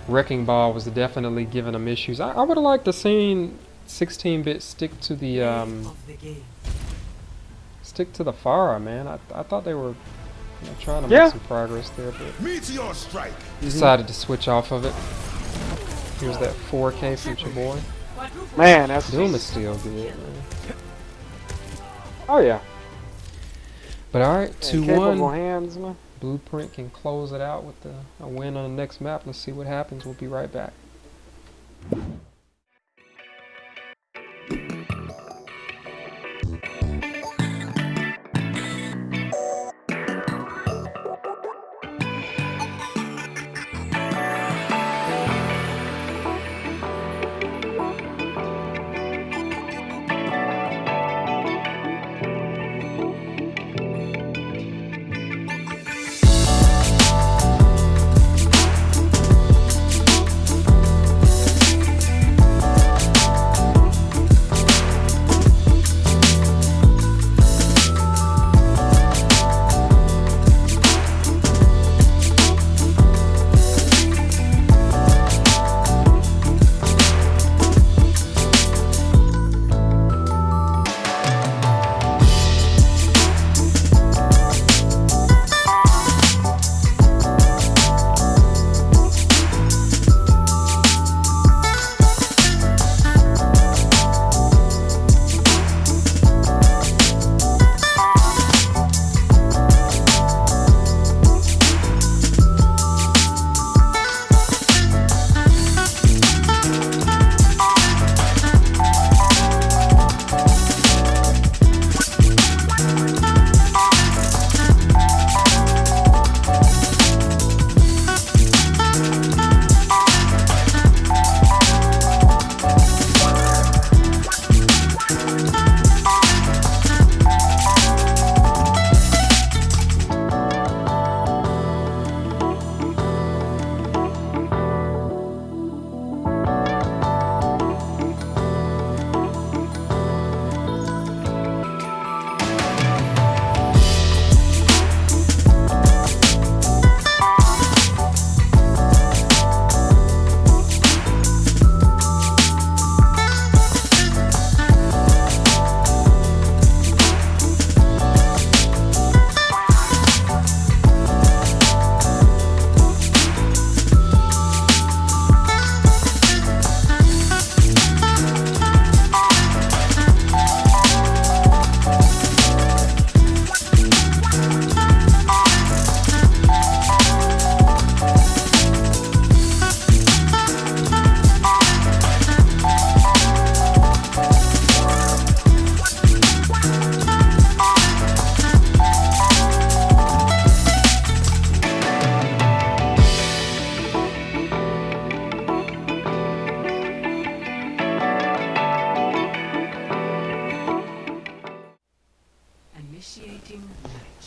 B: Wrecking Ball was definitely giving them issues. I would have liked to seen 16-bit stick to the
C: Of the game.
B: stick to the Pharah, man. I thought they were trying to
E: Yeah.
B: make some progress there, but
G: Meteor strike.
B: decided to switch off of it. Here's that 4K from your boy.
E: Man, that's
B: Doom is still good, man.
E: Oh yeah.
B: But all right,
E: Yeah, capable
B: 2-1.
E: hands, man.
B: Blueprint can close it out with a win on the next map. Let's see what happens. We'll be right back.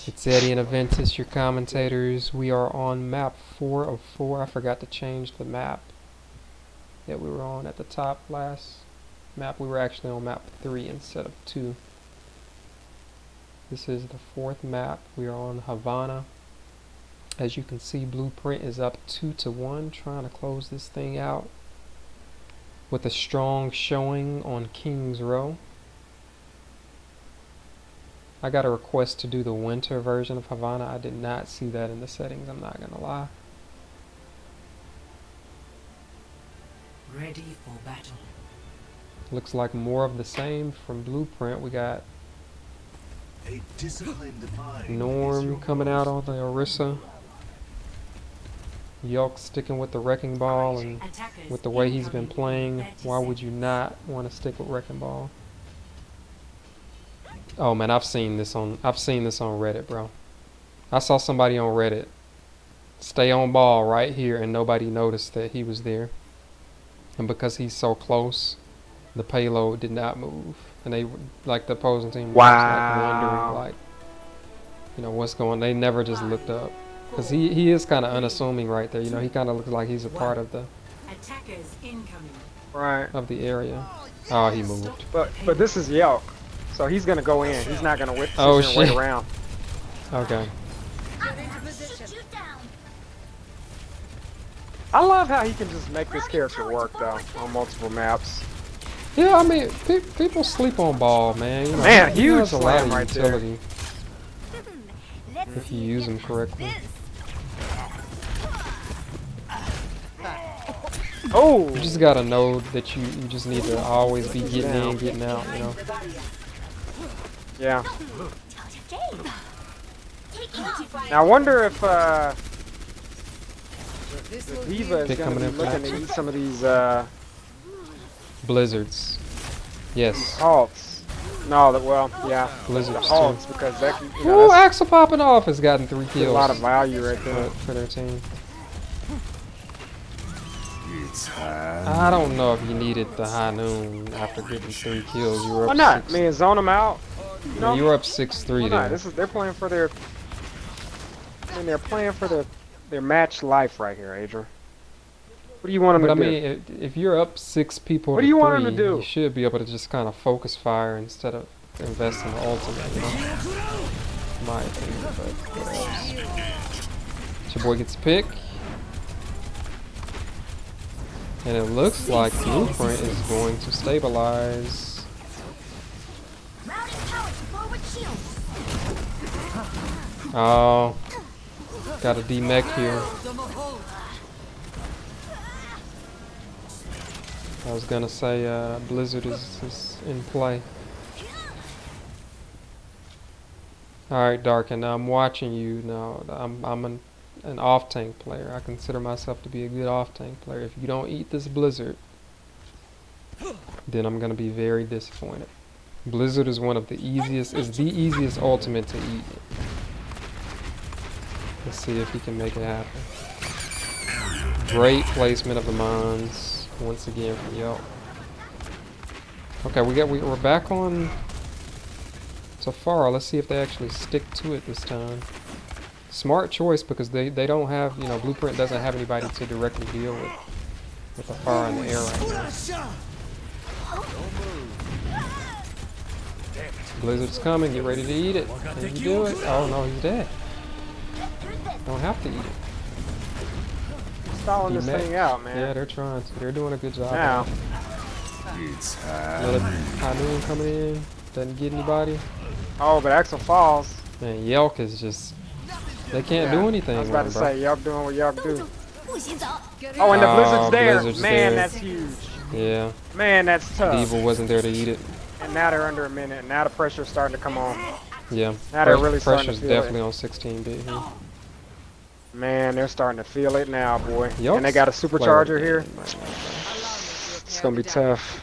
B: It's Eddie and Aventus, your commentators. We are on map 4 of 4. I forgot to change the map that we were on at the top last map. We were actually on map 3 instead of 2. This is the 4th map. We are on Havana. As you can see, Blueprint is up 2-1, trying to close this thing out with a strong showing on King's Row. I got a request to do the winter version of Havana. I did not see that in the settings, I'm not gonna lie.
C: Ready for battle.
B: Looks like more of the same from Blueprint. We got
G: A disciplined mind is
B: Norm
G: your
B: coming out on the Orisa. Yelk sticking with the Wrecking Ball, and
C: Attackers
B: with the way he's been
C: incoming.
B: playing,
C: 30
B: why would you not want to stick with Wrecking Ball? Oh man, I've seen this on Reddit, bro. I saw somebody on Reddit stay on ball right here and nobody noticed that he was there. And because he's so close, the payload did not move. And they, like the opposing team, was like wondering, like, you know, what's going on. They never just looked up. Because he is kind of unassuming right there. You know, he kind of looks like he's a part of the
C: Attackers incoming.
E: Right.
B: area. Oh, he moved.
E: But this is Yelk, so he's gonna go in. He's not gonna wait.
B: Oh,
E: He's gonna wait
B: shit.
E: around.
B: Okay.
F: Shoot you down.
E: I love how he can just make this character work though on multiple maps.
B: Yeah, I mean, people sleep on ball, man. You know,
E: Man,
B: he
E: huge
B: has a lot
E: slam
B: of
E: right there.
B: utility
F: Let's
B: if
F: see
B: you
F: who
B: use
F: can
B: him correctly.
F: this.
E: Oh,
B: You just gotta know that you just need to always be getting in, getting out, you know.
E: yeah.
F: Game. Take it.
E: Now I wonder if Viva is
B: Pick
E: gonna
B: coming
E: be
B: in for
E: looking to
B: action.
E: eat some of these
B: Blizzards. Yes.
E: halts. No, well, yeah, the
B: Blizzards too.
E: halts because that can, you
B: Ooh,
E: know, that's
B: Axel popping off has gotten 3
E: a
B: kills
E: lot of value right there.
B: for their team.
G: It's high.
B: I don't know if you needed the high noon after getting 3 kills. You were
E: Why
B: up
E: not?
B: 6.
E: I mean, zone them out. You know,
B: You were up 6-3
E: why not?
B: there.
E: This is they're playing for their. I mean, they're playing for their match life right here, Adrian. What do you want them
B: But I
E: to do?
B: mean, if you're up 6 people
E: What
B: to
E: do you want
B: 3,
E: him to do?
B: you should be able to just kind of focus fire instead of investing the ultimate, you know? My opinion, but what else? Your boy gets a pick. And it looks like Blueprint is going to stabilize.
F: Routing power forward shield.
B: Oh, got a D-mech here. I was gonna say Blizzard is in play. Alright, Darkin, I'm watching you now. I'm an off-tank player. I consider myself to be a good off-tank player. If you don't eat this Blizzard, then I'm gonna be very disappointed. Blizzard is one of the easiest, is the easiest ultimate to eat. Let's see if he can make it happen. Great placement of the mines once again from Yelp. Okay, we're back on Safari. Let's see if they actually stick to it this time. Smart choice because they don't have, you know, Blueprint doesn't have anybody to directly deal with the fire in the air right now. Blizzard's coming, get ready to eat it. Can you do it? Oh no, he's dead. Don't have to eat it.
E: Stalling this
B: D-mech.
E: thing out, man.
B: Yeah, they're trying to. They're doing a good job.
E: Now,
G: It's high.
B: Another Hanoon coming in, doesn't get anybody.
E: oh, but Axel falls.
B: Man, Yelk is just, they can't do anything
E: I was
B: with
E: about
B: him,
E: to
B: bro.
E: say, Yelk doing what Yelk do.
F: 不许走。
E: Oh, and the
B: Oh,
E: Blizzard's there.
B: Blizzard's
E: Man,
B: there.
E: that's huge.
B: Yeah,
E: Man, that's tough.
B: Diva wasn't there to eat it.
E: And now they're under a minute. Now the pressure's starting to come on.
B: Yeah,
E: Now they're really starting to
B: pressure's
E: feel
B: definitely
E: it.
B: on 16-bit here.
E: Man, they're starting to feel it now, boy.
B: Yelk's
E: And they got a
B: player
E: supercharger
B: of the
E: here.
B: game right now.
E: It's gonna be tough.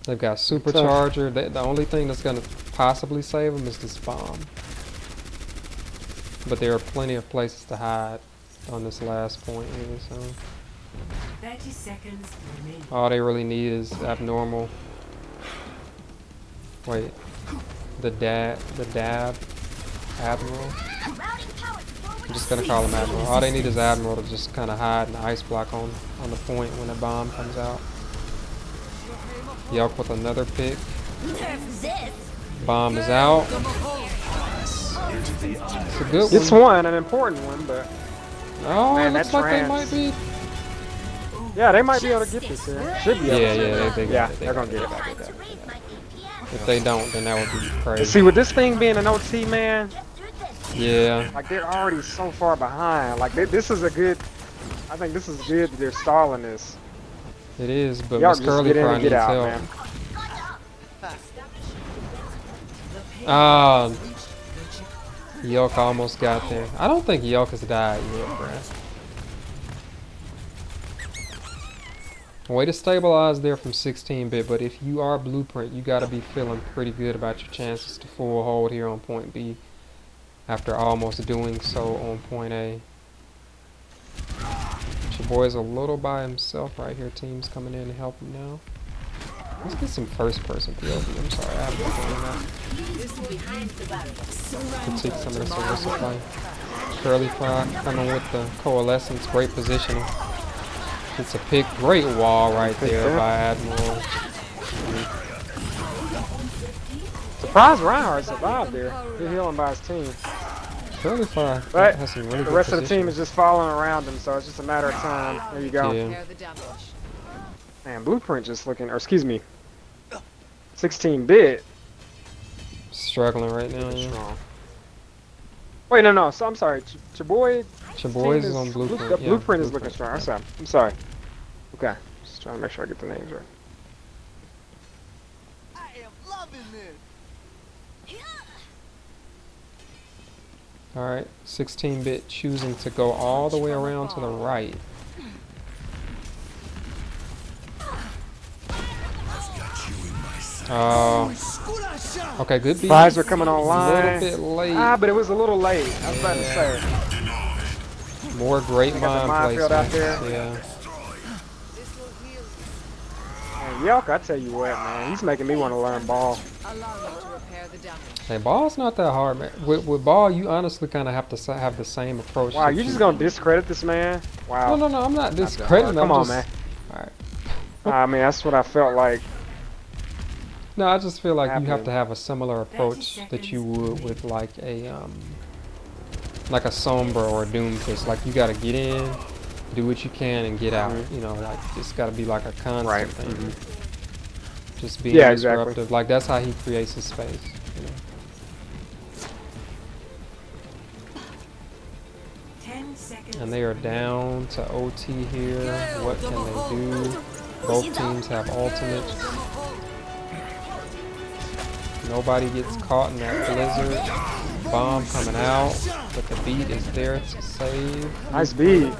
B: They've got supercharger. The only thing that's gonna possibly save them is this bomb. But there are plenty of places to hide on this last point here, so
C: 30 seconds remaining.
B: all they really need is abnormal. Wait, the dab Admiral.
F: Routing power to forward
B: I'm just gonna call him Admiral. All they need is Admiral to just kind of hide in the ice block on the point when the bomb comes out. Yelk with another pick.
F: Nerf this.
B: Bomb is out. It's a good
E: It's
B: one.
E: one, an important one, but
B: Oh,
E: Man,
B: it looks
E: that
B: like they
E: trans-
B: might be.
E: yeah, they might be able to get this here. Should be
B: Yeah,
E: able to.
B: yeah, they
E: Yeah,
B: got it. They
E: they're
B: got
E: gonna get it.
F: Time to raise my APM.
B: If they don't, then that would be
E: And
B: crazy.
E: see, with this thing being an OT, man,
F: Get through this.
B: Yeah.
E: like they're already so far behind. Like this is a good. I think this is good that they're stalling this.
B: It is, but
E: Y'all
B: Miss
E: just
B: Curly
E: get in
B: Fry
E: and
B: needs
E: get out,
B: help.
E: man.
B: Ah, Yelk almost got there. I don't think Yelk has died yet, bruh. Way to stabilize there from 16-bit, but if you are Blueprint, you gotta be feeling pretty good about your chances to full hold here on point B after almost doing so on point A. Your boy's a little by himself right here. Team's coming in to help him now. Let's get some first-person POV. I'm sorry, I haven't been doing that. Critique some of the service play. Curly Fry coming with the coalescence. Great positioning. It's a pick. Great wall right there by Admiral.
E: Surprised Reinhardt survived there. Good healing by his team.
B: Curly Fry
E: But
B: has some really
E: the
B: good
E: rest of the
B: positioning.
E: team is just following around him, so it's just a matter of time. There you go.
B: Yeah.
D: Repair the damage.
E: Man, Blueprint just looking, or excuse me, 16-bit.
B: Struggling right now, yeah.
E: Strong. Wait, no. So I'm sorry. Your boy.
B: Your boys
E: team
B: is on Blueprint.
E: The
B: yeah,
E: Blueprint is looking strong. I'm sorry. Okay. Just trying to make sure I get the names right.
G: I am loving this.
B: Alright, 16-bit choosing to go all the way around to the right. Okay, good beat.
E: Flies are coming
B: A little
E: online.
B: bit late.
E: But it was a little late. I was about to say.
B: More great
E: got the
B: mind
E: minefield out
B: placement.
E: there.
B: Yeah.
E: Man, Yelk, I tell you what, man, he's making me want to learn ball.
D: Allow me to repair the damage.
B: Hey, ball's not that hard, man. With ball, you honestly kind of have to have the same approach.
E: Wow,
B: that
E: you just gonna discredit this man? Wow.
B: No, I'm not
E: Not that
B: discrediting.
E: hard. Come
B: I'm
E: on,
B: just,
E: man.
B: Alright.
E: I mean, that's what I felt like.
B: No, I just feel like you have
E: Happening.
B: to have a similar approach that you would with like a Sombra or a Doomfist. Like you gotta get in, do what you can, and get out. You know, like it's gotta be like a constant
E: Right.
B: thing. Just being
E: Yeah, exactly.
B: disruptive. Like that's how he creates his space. You know?
C: 10 seconds.
B: And they are down to OT here. What can they do? Both teams have ultimates. Nobody gets caught in that blizzard. Bomb coming out, but the beat is there to save.
E: Nice beat.
D: Repair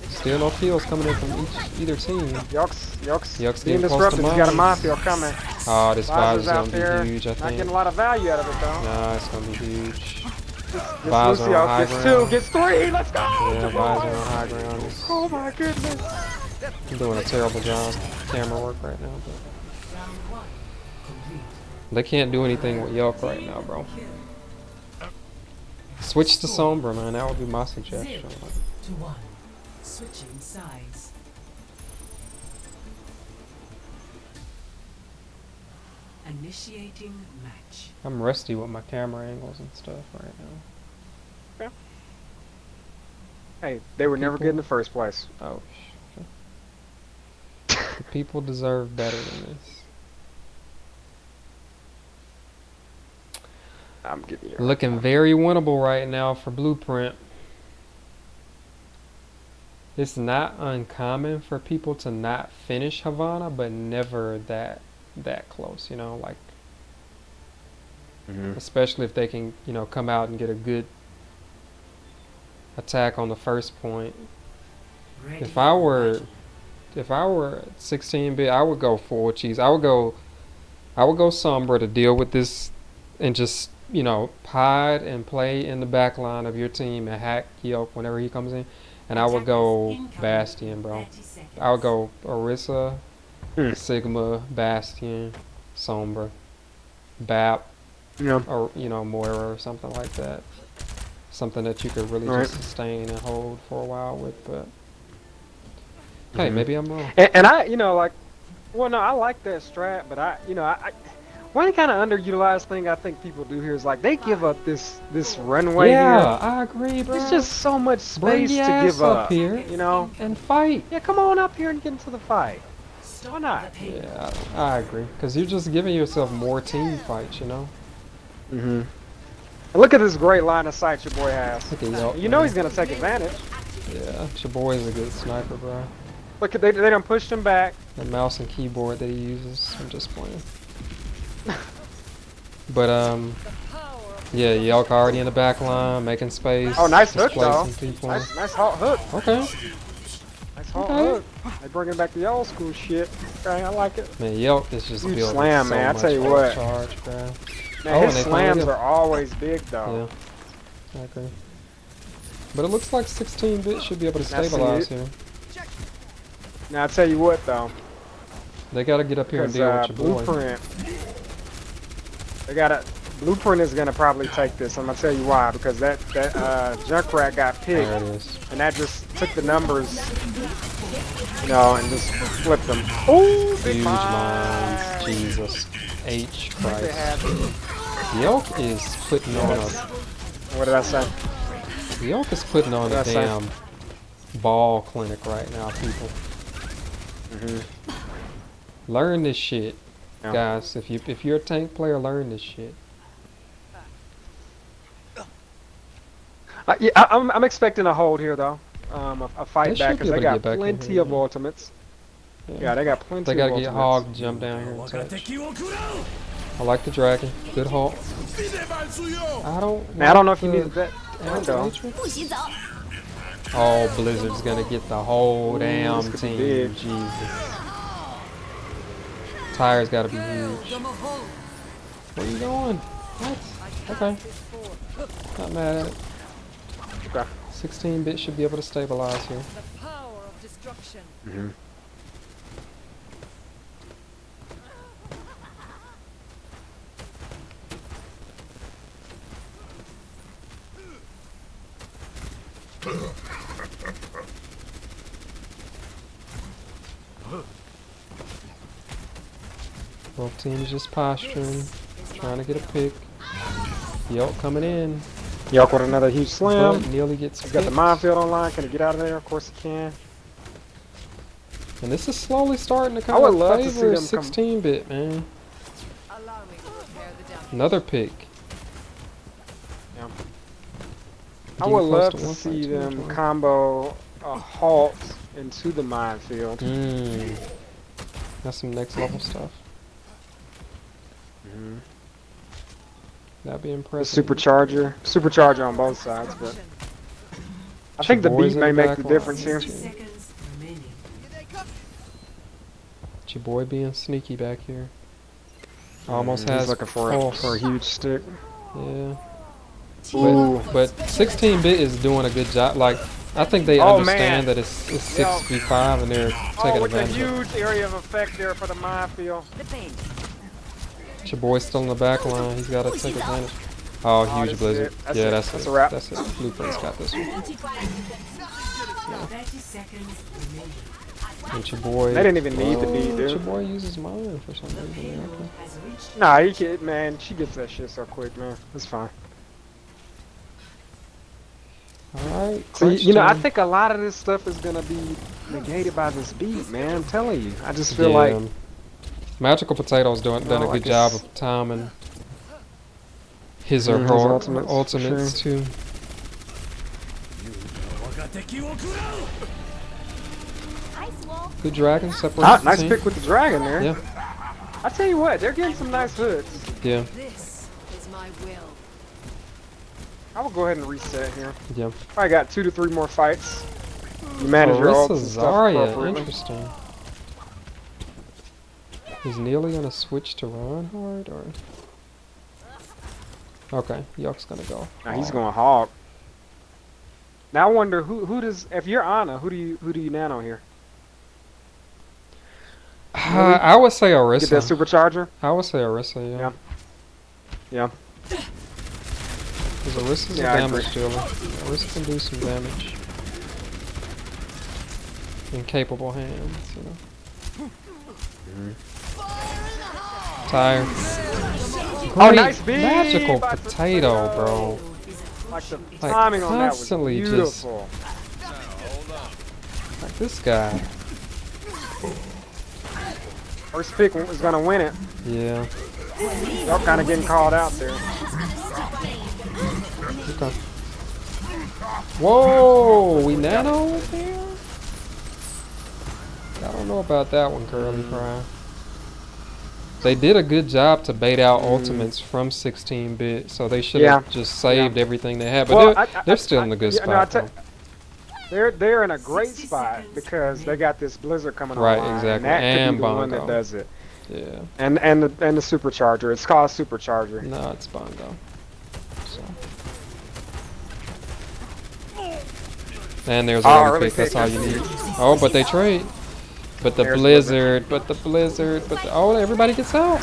D: the
B: Still no kills coming in from either team.
E: Yelk's
B: Yelk's
E: being
B: getting close to
E: disruptive. He's got a
B: mine.
E: minefield coming.
B: Oh, this vibe
E: Visor's
B: is
E: out
B: gonna
E: there.
B: be huge, I
E: Not
B: think.
E: getting a lot of value out of it, though.
B: Nah, it's gonna be huge.
E: Gets
B: Visor on
E: Lucio,
B: high
E: gets
B: ground.
E: 2, gets 3. Let's go!
B: Yeah,
E: Come
B: Visor
E: on.
B: on high ground is
E: Oh my goodness.
B: doing a terrible job. Camera work right now, but
C: Round 1 complete.
B: they can't do anything with Yelk right now, bro. Switch to Sombra, man. That would be my suggestion.
C: 0 to 1. Switching sides. Initiating match.
B: I'm rusty with my camera angles and stuff right now.
E: Hey, they were never
B: People-
E: good in the first place.
B: Oh, people deserve better than this.
E: I'm getting you.
B: Looking very winnable right now for Blueprint. It's not uncommon for people to not finish Havana, but never that close, you know, like especially if they can, you know, come out and get a good attack on the first point.
C: Ready
B: If I
C: for
B: were 16-bit, I would go full cheese. I would go Sombra to deal with this and just, you know, hide and play in the back line of your team and hack Yelp whenever he comes in. And I would go Bastion, bro.
C: 30 seconds.
B: I would go Orisa,
E: Hmm.
B: Sigma, Bastion, Sombra, Bap,
E: Yeah.
B: or Moira or something like that. Something that you could really
E: Right.
B: just sustain and hold for a while with. But hey,
E: Mhm.
B: maybe I'm wrong.
E: And I, well, no, I like that strat, but one kind of underutilized thing I think people do here is like they give up this runway
B: Yeah,
E: here.
B: I agree, bro.
E: It's just so much
B: Bring
E: space
B: your
E: to
B: ass
E: give
B: up
E: up.
B: here.
E: You know?
B: And fight.
E: Yeah, come on up here and get into the fight.
C: Stop
E: Why not?
C: the payload.
B: Yeah, I agree. Because you're just giving yourself more team fights,
E: Mm-hmm. And look at this great line of sight your boy has.
B: Look at Yelp,
E: You know
B: man.
E: he's gonna take advantage.
B: Yeah, your boy's a good sniper, bro.
E: Look, they done pushed him back.
B: The mouse and keyboard that he uses, I'm just playing. But yeah, Yelk already in the back line, making space.
E: Oh, nice hook though.
B: displacing people.
E: Nice halt hook.
B: Okay,
E: Nice halt
B: Okay.
E: hook. They bringing back the old school shit. Okay, I like it.
B: man, Yelk is just
E: Huge
B: building
E: slam,
B: so
E: man, I
B: much
E: tell you what.
B: charge, bro.
E: Man,
B: Oh,
E: his
B: and they finally
E: slams
B: get-
E: are always big though.
B: Yeah, I agree. But it looks like 16-bit should be able to
E: Now, see
B: stabilize
E: it-
B: here.
E: Now I tell you what though,
B: They gotta get up here and
E: because
B: deal with your boy.
E: Blueprint, Blueprint is gonna probably take this. I'm gonna tell you why. Because that Junkrat got picked,
B: There it is.
E: and that just took the numbers, and just flipped them. Oh, big
B: Huge
E: mines.
B: mines. Jesus. H
E: They
B: Christ.
E: have-
B: Yelk is putting on a
E: What did I say?
B: Yelk is putting on a
E: What did I say?
B: damn ball clinic right now, people.
E: Mhm.
B: Learn this shit,
E: Yeah.
B: guys. If you're a tank player, learn this shit.
E: Yeah, I'm expecting a hold here though. A fight
B: They
E: back
B: should
E: because
B: be
E: they
B: able to
E: got
B: get back in
E: plenty
B: here,
E: of
B: yeah.
E: ultimates. Yeah, they got plenty.
B: They gotta
E: of
B: get
E: ultimates.
B: Hog to jump down here and touch. I like the dragon. Good Hawk. I don't.
E: Now, I don't know
B: like
E: if you
B: the
E: needed that window.
B: Matrix.
F: 不许走。
B: Oh, Blizzard's gonna get the whole
E: Ooh,
B: damn
E: this could be
B: team.
E: big.
B: Jesus. Tire's gotta be huge. Where you going? What? Okay. Not mad at it.
E: Okay.
B: 16-bit should be able to stabilize here.
D: The power of destruction.
E: Mm-hmm.
B: Both teams just posturing, trying to get a pick. Yelp coming in.
E: Yelk with another huge slam.
B: But Neely gets
E: He's got the
B: picked.
E: minefield online. Can he get out of there? Of course he can.
B: And this is slowly starting to
E: I
B: kind
E: would
B: of
E: love to see
B: favor
E: them come-
B: 16-bit, man.
D: Allow me to repair the damage.
B: Another pick.
E: I
B: Getting
E: would
B: close
E: love
B: to
E: to
B: 1.2
E: see them
B: total.
E: combo a halt into the minefield.
B: Mmm. That's some next level stuff.
E: Mhm.
B: That'd be
E: The
B: impressive.
E: supercharger on both sides, but I think the
B: Boys
E: beat
B: in
E: may
B: the
E: make
B: back
E: the
B: line.
E: difference here.
C: 60 seconds remaining.
B: It's your boy being sneaky back here. Almost
E: He's
B: has
E: looking for
B: pulse.
E: a huge stick.
B: Yeah.
E: Ooh.
B: But 16-bit is doing a good job. Like, I think they
E: Oh,
B: understand
E: man.
B: that it's 6v5 and they're taking
E: With a
B: advantage of it.
E: huge area of effect there for the minefield.
B: It's your boy's still in the back line. He's got to take advantage. Oh, huge
E: that's
B: blizzard.
E: it. That's
B: Yeah,
E: it.
B: that's
E: That's
B: it.
E: a wrap.
B: That's it. Blueprint's got this one.
C: 30 seconds remaining.
B: And your boy.
E: They didn't even need the
B: Oh,
E: beat, dude.
B: Your boy uses mine for some reason.
C: Payload
B: Okay.
C: has reached
E: Nah, he can, man. She gets that shit so quick, man. It's fine.
B: Alright.
E: So,
B: crunch
E: I
B: time.
E: think a lot of this stuff is gonna be negated by this beat, man. I'm telling you. I just feel like
B: Magical Potato's done a
E: like
B: good job
E: it's-
B: of timing his or
E: His
B: her
E: ultimates, for
B: ultimates too.
F: Ice Wolf.
B: Good dragon separates the
E: nice
B: team.
E: pick with the dragon there.
B: Yeah,
E: I tell you what, they're getting some nice hooks.
B: yeah,
D: This is my will.
E: I will go ahead and reset here.
B: yeah.
E: Probably got 2 to 3 more fights. You manage your ults
B: Orisa
E: and stuff
B: Zarya,
E: appropriately.
B: interesting. Is Neely gonna switch to Reinhardt or? Okay, Yuck's gonna go.
E: Now he's going hog. Now I wonder who does, if you're Ana, who do you nano here?
B: I would say
E: Get that
B: Orisa.
E: supercharger?
B: I would say Orisa. Yeah.
E: Yeah.
B: Because Orissa's
E: Yeah,
B: a
E: I
B: damage
E: agree.
B: dealer. Orisa can do some damage. In capable hands, you know. Tired.
E: Oh,
B: Great
E: nice beat
B: magical
E: by
B: potato,
E: Potato.
B: bro.
E: Like the
B: Like,
E: timing on that was
B: constantly just-
E: beautiful.
B: Like this guy.
E: First pick was gonna win it.
B: Yeah.
E: Y'all kind of getting called out there.
B: Okay. Whoa, we nano there? I don't know about that one, Curly Fry. They did a good job to bait out ultimates from 16-bit, so they should have
E: Yeah.
B: just saved everything they had. But
E: Well,
B: they're still in a good
E: yeah, no, I
B: spot.
E: tell- They're in a great spot because they got this Blizzard coming
B: Right,
E: online.
B: exactly.
E: And that could
B: And
E: be the one that
B: Bongo.
E: does it.
B: though. Yeah.
E: And the supercharger. It's called supercharger.
B: No, it's Bongo. So. And there's
E: Oh,
B: another
E: early
B: pick. That's
E: pick.
B: all you need. Oh, but they trade. But the
E: There's
B: Blizzard. Oh, everybody gets out.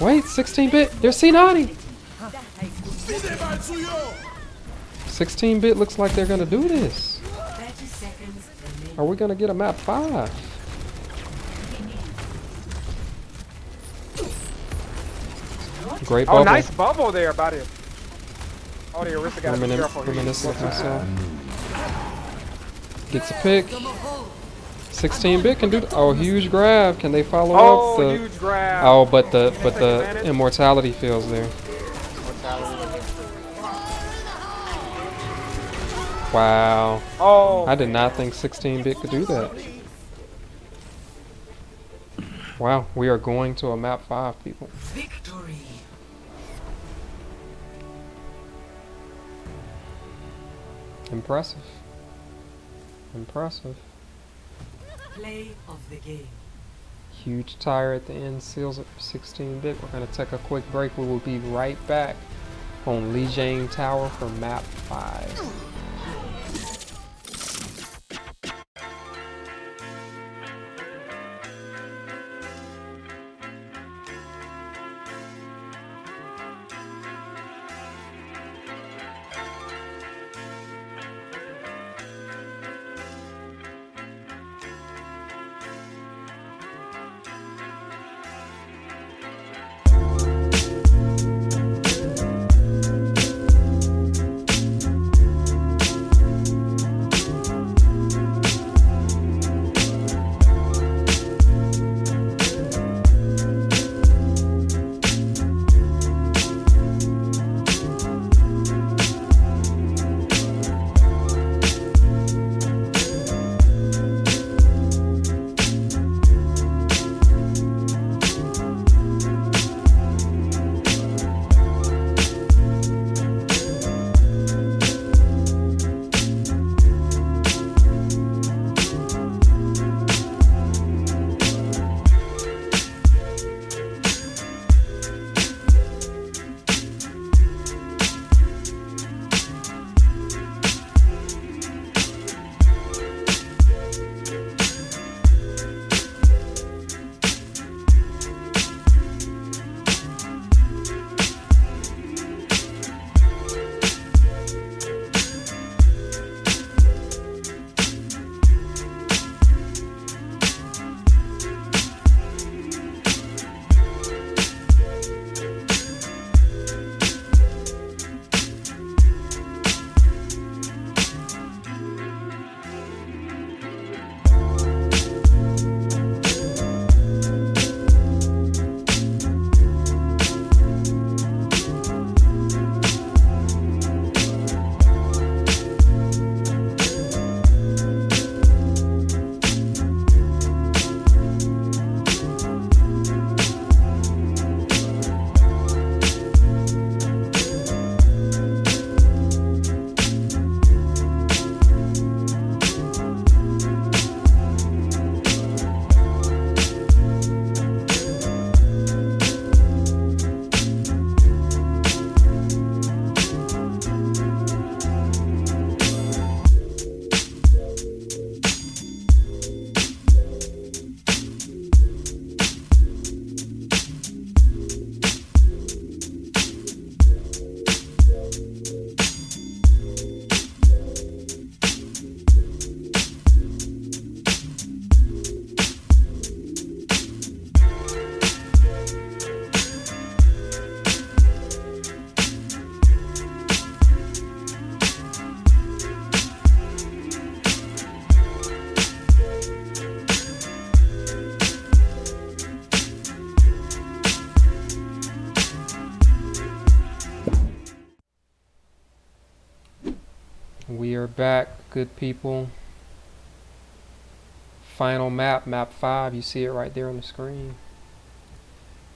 B: Wait, 16-bit. There's C90. 16-bit looks like they're gonna do this.
C: 30 seconds remaining.
B: Are we gonna get a map 5? Great bubble.
E: Oh, nice bubble there about it. Oh, the Orisa got to be careful here.
B: Reminiscent of myself. Gets a pick. 16-bit can do. Oh, huge grab. Can they follow up
E: Oh,
B: the?
E: huge grab.
B: Oh, but the
E: advantage?
B: immortality feels there. Wow.
E: Oh,
B: I did not think 16-bit could do that. Wow, we are going to a map 5, people.
C: Victory.
B: Impressive. Impressive.
C: Play of the game.
B: Huge tire at the end seals it for 16-bit. We're going to take a quick break. We will be right back on Lee Jane Tower for map 5. We are back, good people. Final map, map 5. You see it right there on the screen.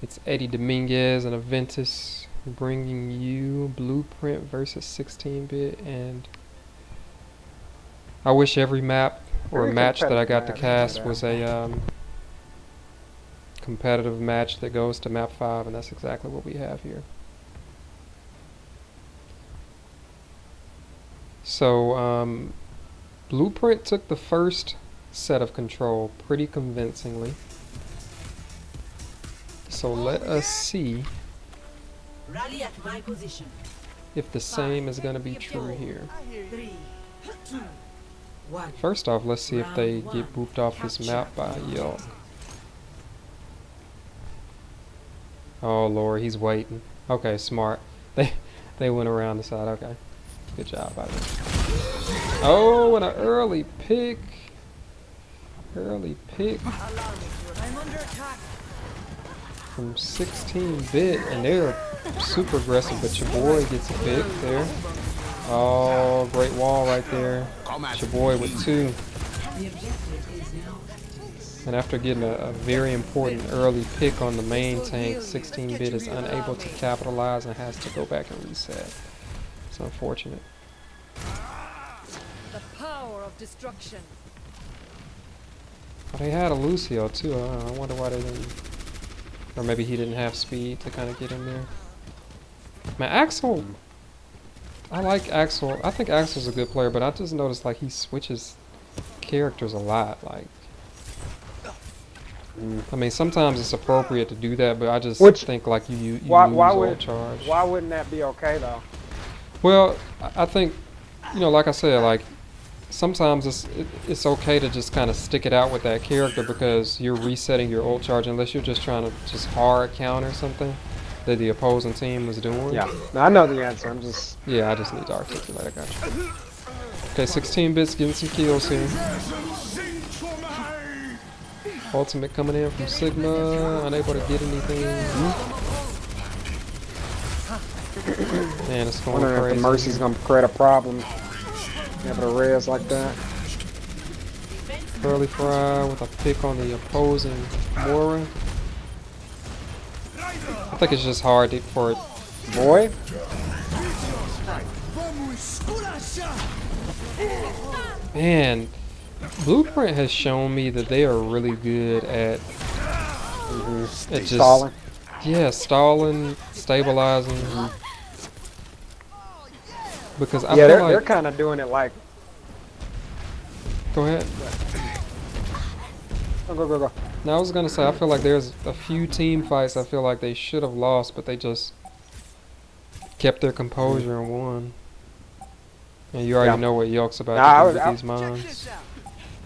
B: It's Eddie Dominguez and Aventus bringing you Blueprint versus 16-bit, and I wish every map or
E: Very
B: match that I got to
E: competitive
B: cast
E: match,
B: was a competitive match that goes to map 5, and that's exactly what we have here. So, Blueprint took the first set of control pretty convincingly. So let us see
C: Rally at my position.
B: if the same is going to be true here.
C: 3, 2, 1.
B: First off, let's see if they get booped off this map by Yelp. Oh lord, he's waiting. Okay, smart. They went around the side. Okay, good job by them. Oh, and an early pick. Early pick
D: I'm under attack.
B: from 16-bit, and they're super aggressive. But your boy gets a pick there. Oh, great wall right there. It's your boy with 2.
C: The objective is now.
B: And after getting a very important early pick on the main tank, 16-bit is unable to capitalize and has to go back and reset. It's unfortunate.
D: The power of destruction.
B: But they had a Lucio too. I wonder why they didn't. Or maybe he didn't have speed to kind of get in there. Man, Axel. I like Axel. I think Axel's a good player, but I just noticed like he switches characters a lot. Like, I mean, sometimes it's appropriate to do that, but I just think like you
E: Why
B: lose
E: why
B: ult
E: would
B: charge.
E: why wouldn't that be okay though?
B: Well, I think, you know, like I said, like sometimes it's okay to just kind of stick it out with that character because you're resetting your ult charge unless you're just trying to just hard counter something that the opposing team was doing.
E: Yeah, no, I know the answer. I'm just
B: Yeah, I just need to articulate. I got you. Okay, 16-bits getting some kills here. Ultimate coming in from Sigma, unable to get anything. Man, it's going
E: wondering if
B: crazy.
E: the Mercy's gonna create a problem. Having a res like that.
B: Curly Fry with a pick on the opposing Mora. I think it's just hard for it.
E: Boy,
B: Man, Blueprint has shown me that they are really good at just
E: stalling.
B: Yeah, stalling, stabilizing. Because I
E: Yeah,
B: feel
E: they're
B: like
E: kind of doing it like.
B: go ahead.
E: Oh, go.
B: Now I was gonna say I feel like there's a few team fights I feel like they should have lost, but they just kept thetheir composure and won. And you already
E: Yeah.
B: know what Yelk's about
E: Nah,
B: to do with
E: I-
B: these mines.
G: This out.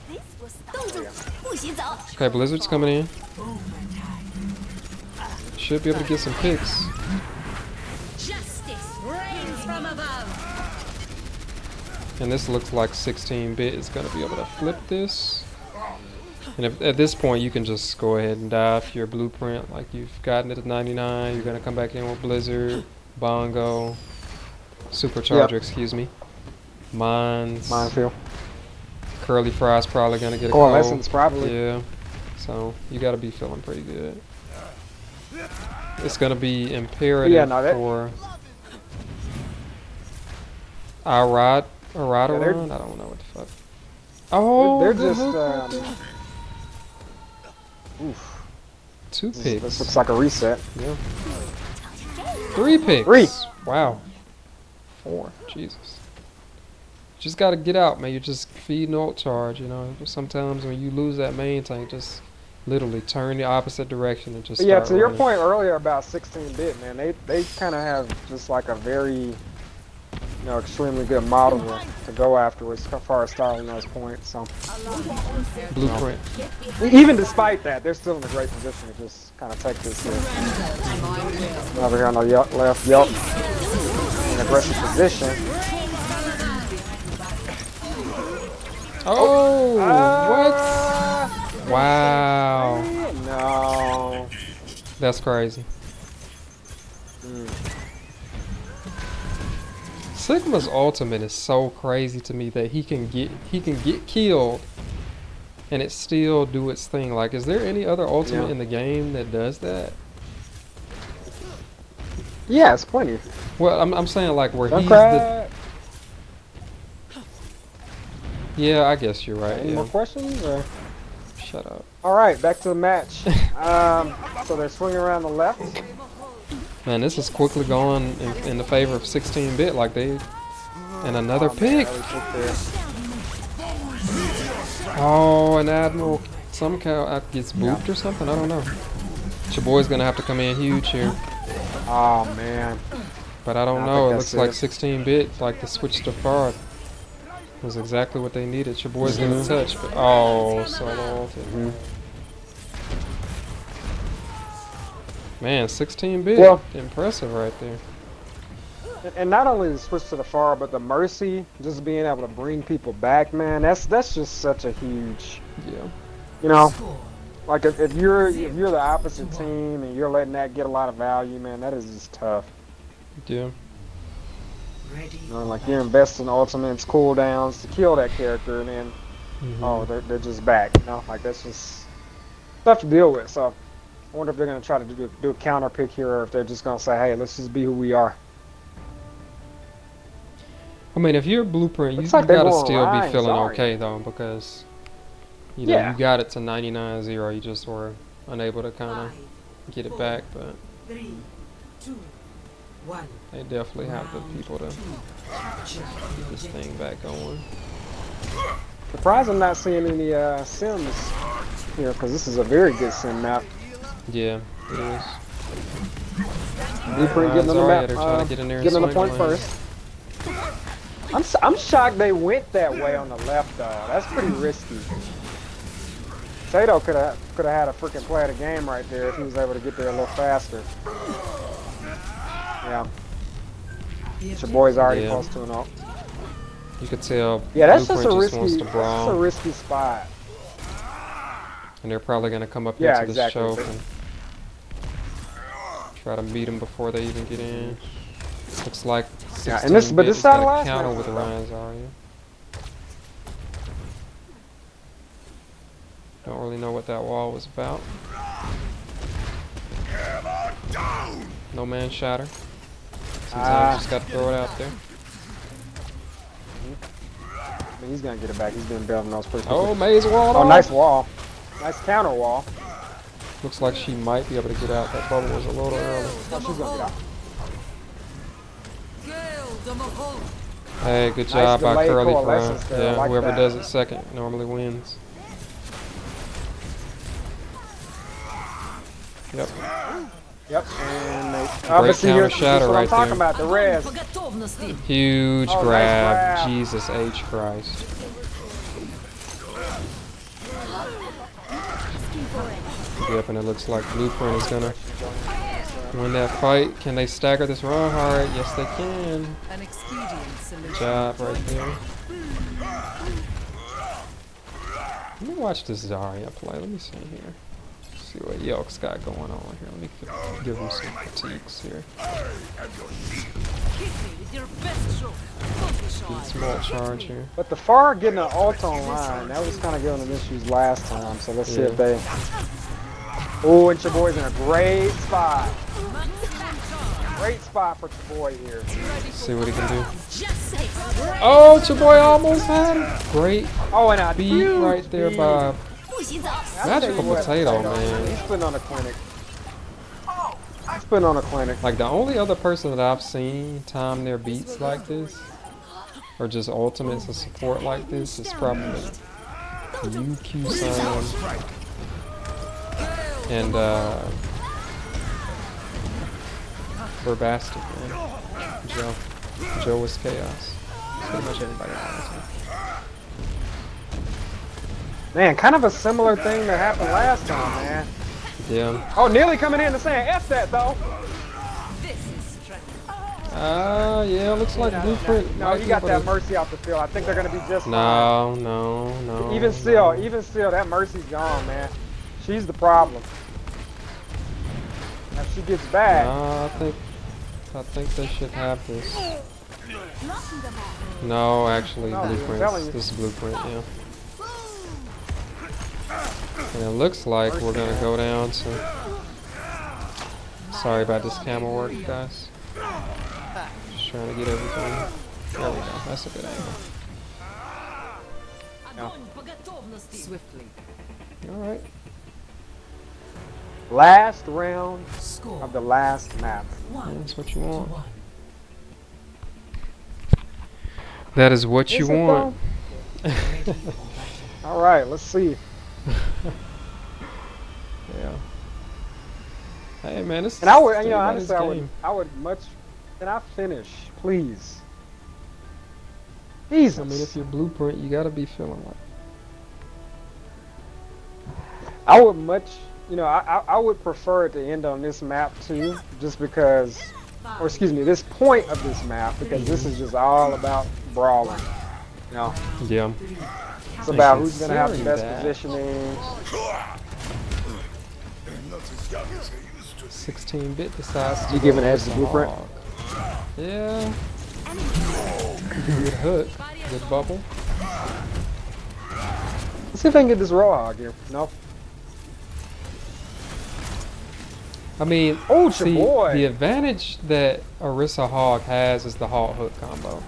F: This was 动作不许走。
B: Okay, Blizzard's coming in. Should be able to get some picks.
C: Justice reigns from above.
B: And this looks like 16-bit is going to be able to flip this. And if, at this point, you can just go ahead and die if you're Blueprint. Like you've gotten it at 99, you're going to come back in with Blizzard, Bongo, Supercharger, excuse me, Mines,
E: Minefield.
B: Curly Fry's probably going to get a
E: Coalescence
B: call.
E: probably.
B: Yeah, so you got to be feeling pretty good. It's going to be imperative
E: Yeah, no, that-
B: for Arad.
E: they're-
B: Aradarun? I don't know what the fuck. Oh,
E: They're
B: the
E: just.
B: hook right there.
E: Oof.
B: 2
E: This
B: picks.
E: looks like a reset.
B: Yeah. 3 picks.
E: 3.
B: Wow. 4. Jesus. Just gotta get out, man. You're just feeding ult charge, you know. Sometimes when you lose that main tank, just literally turn the opposite direction and just
E: But yeah,
B: start
E: to your
B: running.
E: point earlier about 16-bit, man, they kind of have just like a very, extremely good model to go after as far as styling those points. So
B: Blueprint.
E: even despite that, they're still in a great position to just kind of take this here. Over here on the left, in an aggressive position.
B: Oh,
E: Ah,
B: what? Wow.
E: No.
B: That's crazy. Sigma's ultimate is so crazy to me that he can get killed and it still do its thing. Like, is there any other ultimate
E: Yeah.
B: in the game that does that?
E: Yeah, it's plenty.
B: Well, I'm saying like where
E: Don't
B: he's the.
E: cry.
B: Yeah, I guess you're right.
E: Any more
B: Yeah.
E: questions? Or?
B: Shut up.
E: All right, back to the match. So they're swinging around the left.
B: Man, this is quickly going in the favor of 16-bit. Like they. And another pick.
E: Early pick there.
B: Oh, an Admiral somehow gets booped or something. I don't know. Your boy's gonna have to come in huge here.
E: Oh man.
B: But I don't
E: I
B: know. It
E: think
B: looks
E: that's
B: like 16-bit, like the switch to far was exactly what they needed. Your boy's gonna touch, but oh, solo ulted.
E: Mhm.
B: Man, 16-bit,
E: Well-
B: impressive right there.
E: And not only the switch to the far, but the mercy, just being able to bring people back, man. That's just such a huge,
B: Yeah.
E: you know.
C: Score.
E: Like if you're the opposite team and you're letting that get a lot of value, man, that is just tough.
B: Yeah.
C: Ready.
E: You know, like you're investing ultimates, cooldowns to kill that character, and then
B: Mhm.
E: oh, they're just back. You know, like that's just tough to deal with. So I wonder if they're gonna try to do a counter pick here, or if they're just gonna say, hey, let's just be who we are.
B: I mean, if you're Blueprint, you
E: Looks like they're
B: gotta
E: going
B: still be
E: Ryan
B: feeling
E: Zarya.
B: okay though, because you know
E: Yeah.
B: you got it to 99-0. You just were unable to kind
C: 5,
B: of get it back, but
C: 3, 2, 1.
B: they definitely have the people to
C: Capture
B: get this thing back going.
E: Surprised I'm not seeing any sims here, because this is a very good sim map.
B: Yeah, it is.
E: Blueprint getting on the
B: Zarya,
E: map,
B: they're trying to get in there and
E: getting on the
B: swing
E: point
B: the lane.
E: first. I'm shocked they went that way on the left though. That's pretty risky. Sato could have had a freaking play of the game right there if he was able to get there a little faster. Yeah, your boy's already
B: Yeah.
E: close to an ult.
B: You could tell
E: Yeah, that's just
B: Blueprint
E: a
B: just wants
E: risky.
B: to
E: That's just a
B: brawl,
E: risky spot.
B: and they're probably gonna come up
E: Yeah,
B: into this
E: exactly.
B: choke and try to beat them before they even get in. Looks like
E: Yeah, and this- but
B: 16-bit
E: this
B: is
E: side
B: gonna
E: last
B: counter
E: match
B: with
E: was
B: Ryan Zarya. Don't really know what that wall was about. No man shatter. Sometimes just gotta throw it out there.
E: I mean, he's gonna get it back. He's been building those pretty
B: Oh,
E: quickly.
B: Maze walled
E: Oh,
B: off.
E: nice wall. Nice counter wall.
B: Looks like she might be able to get out. That bubble was a little early.
E: Oh, she's gonna get out.
B: Hey, good job by
E: delayed
B: Curly
E: coalescence
B: for
E: there. I
B: yeah,
E: like
B: whoever
E: that.
B: does it second normally wins. Yep.
E: Yep. And they,
B: Great
E: but see,
B: counter
E: here's
B: shadow
E: what I'm
B: right
E: talking
B: there.
E: about. The res.
B: Huge
E: Oh, nice
B: grab.
E: grab.
B: Jesus H Christ. Yep, and it looks like Blueprint is gonna win that fight. Can they stagger this run hard? Yes, they can.
D: An expedient solution.
B: Good job right there. Let me watch this Zarya play. Let me see here. See what Yelk's got going on here. Let me give him some critiques here.
D: Hit me with your best shot. Don't be shy.
B: Small charge here.
E: But the far getting an ult online, that was kind of giving them issues last time. So let's see if they. Oh, and your boy's in a great spot. Great spot for your boy here.
B: See what he can do. Oh, Chaboy almost had him. Great
E: Oh, and a
B: beat
E: huge
B: right there
E: beat.
B: by
F: 不洗澡。
E: I'll tell
B: Magical
E: you what,
B: Potato,
E: Potato,
B: man.
E: He's putting on a clinic. He's putting on a clinic.
B: Like the only other person that I've seen time their beats like this, or just ultimates and support like this, is probably UQ Sun and Burbastic, man. Joe was chaos. Pretty much everybody else.
E: Man, kind of a similar thing that happened last time, man.
B: Yeah.
E: Oh, nearly coming in and saying F that though.
B: Yeah, looks like Blueprint.
E: No,
B: might
E: he
B: be
E: got
B: able
E: that
B: to-
E: Mercy off the field. I think they're gonna be just fine.
B: No.
E: Even still, that Mercy's gone, man. She's the problem. Now, if she gets back,
B: No, I think they should have this.
F: Knocking them off.
B: No, actually,
E: No, I'm telling
B: blueprints.
E: you.
B: This is blueprint, yeah. And it looks like we're gonna go down to. Sorry about this camera work, guys. Just trying to get everything. There we go. That's a good angle.
D: Swiftly.
B: All right.
E: Last round
C: Score
E: of the last map.
B: That's what you want.
C: 1.
B: That is what
E: Is
B: you
E: it
B: want.
E: All right, let's see.
B: Yeah. Hey man, this.
E: And I would,
B: is
E: you know,
B: anybody's
E: honestly,
B: game.
E: I would much. Can I finish, please? Jesus.
B: I mean, if you're blueprint, you gotta be feeling like.
E: I would much, you know, I would prefer it to end on this map too, just because, or excuse me, this point of this map, because this is just all about brawling. You know,
B: Yeah.
E: it's about who's gonna have the best
B: Considering that.
E: positioning.
B: 16-bit decides to
E: You
B: go
E: giving Edge the
B: Ursa
E: blueprint?
B: Hog. Yeah. Good hook. Good bubble.
E: Let's see if I can get this Roadhog here. No.
B: I mean,
E: Oh, it's your
B: see,
E: boy.
B: the advantage that Orisa Hog has is the Halt Hook combo.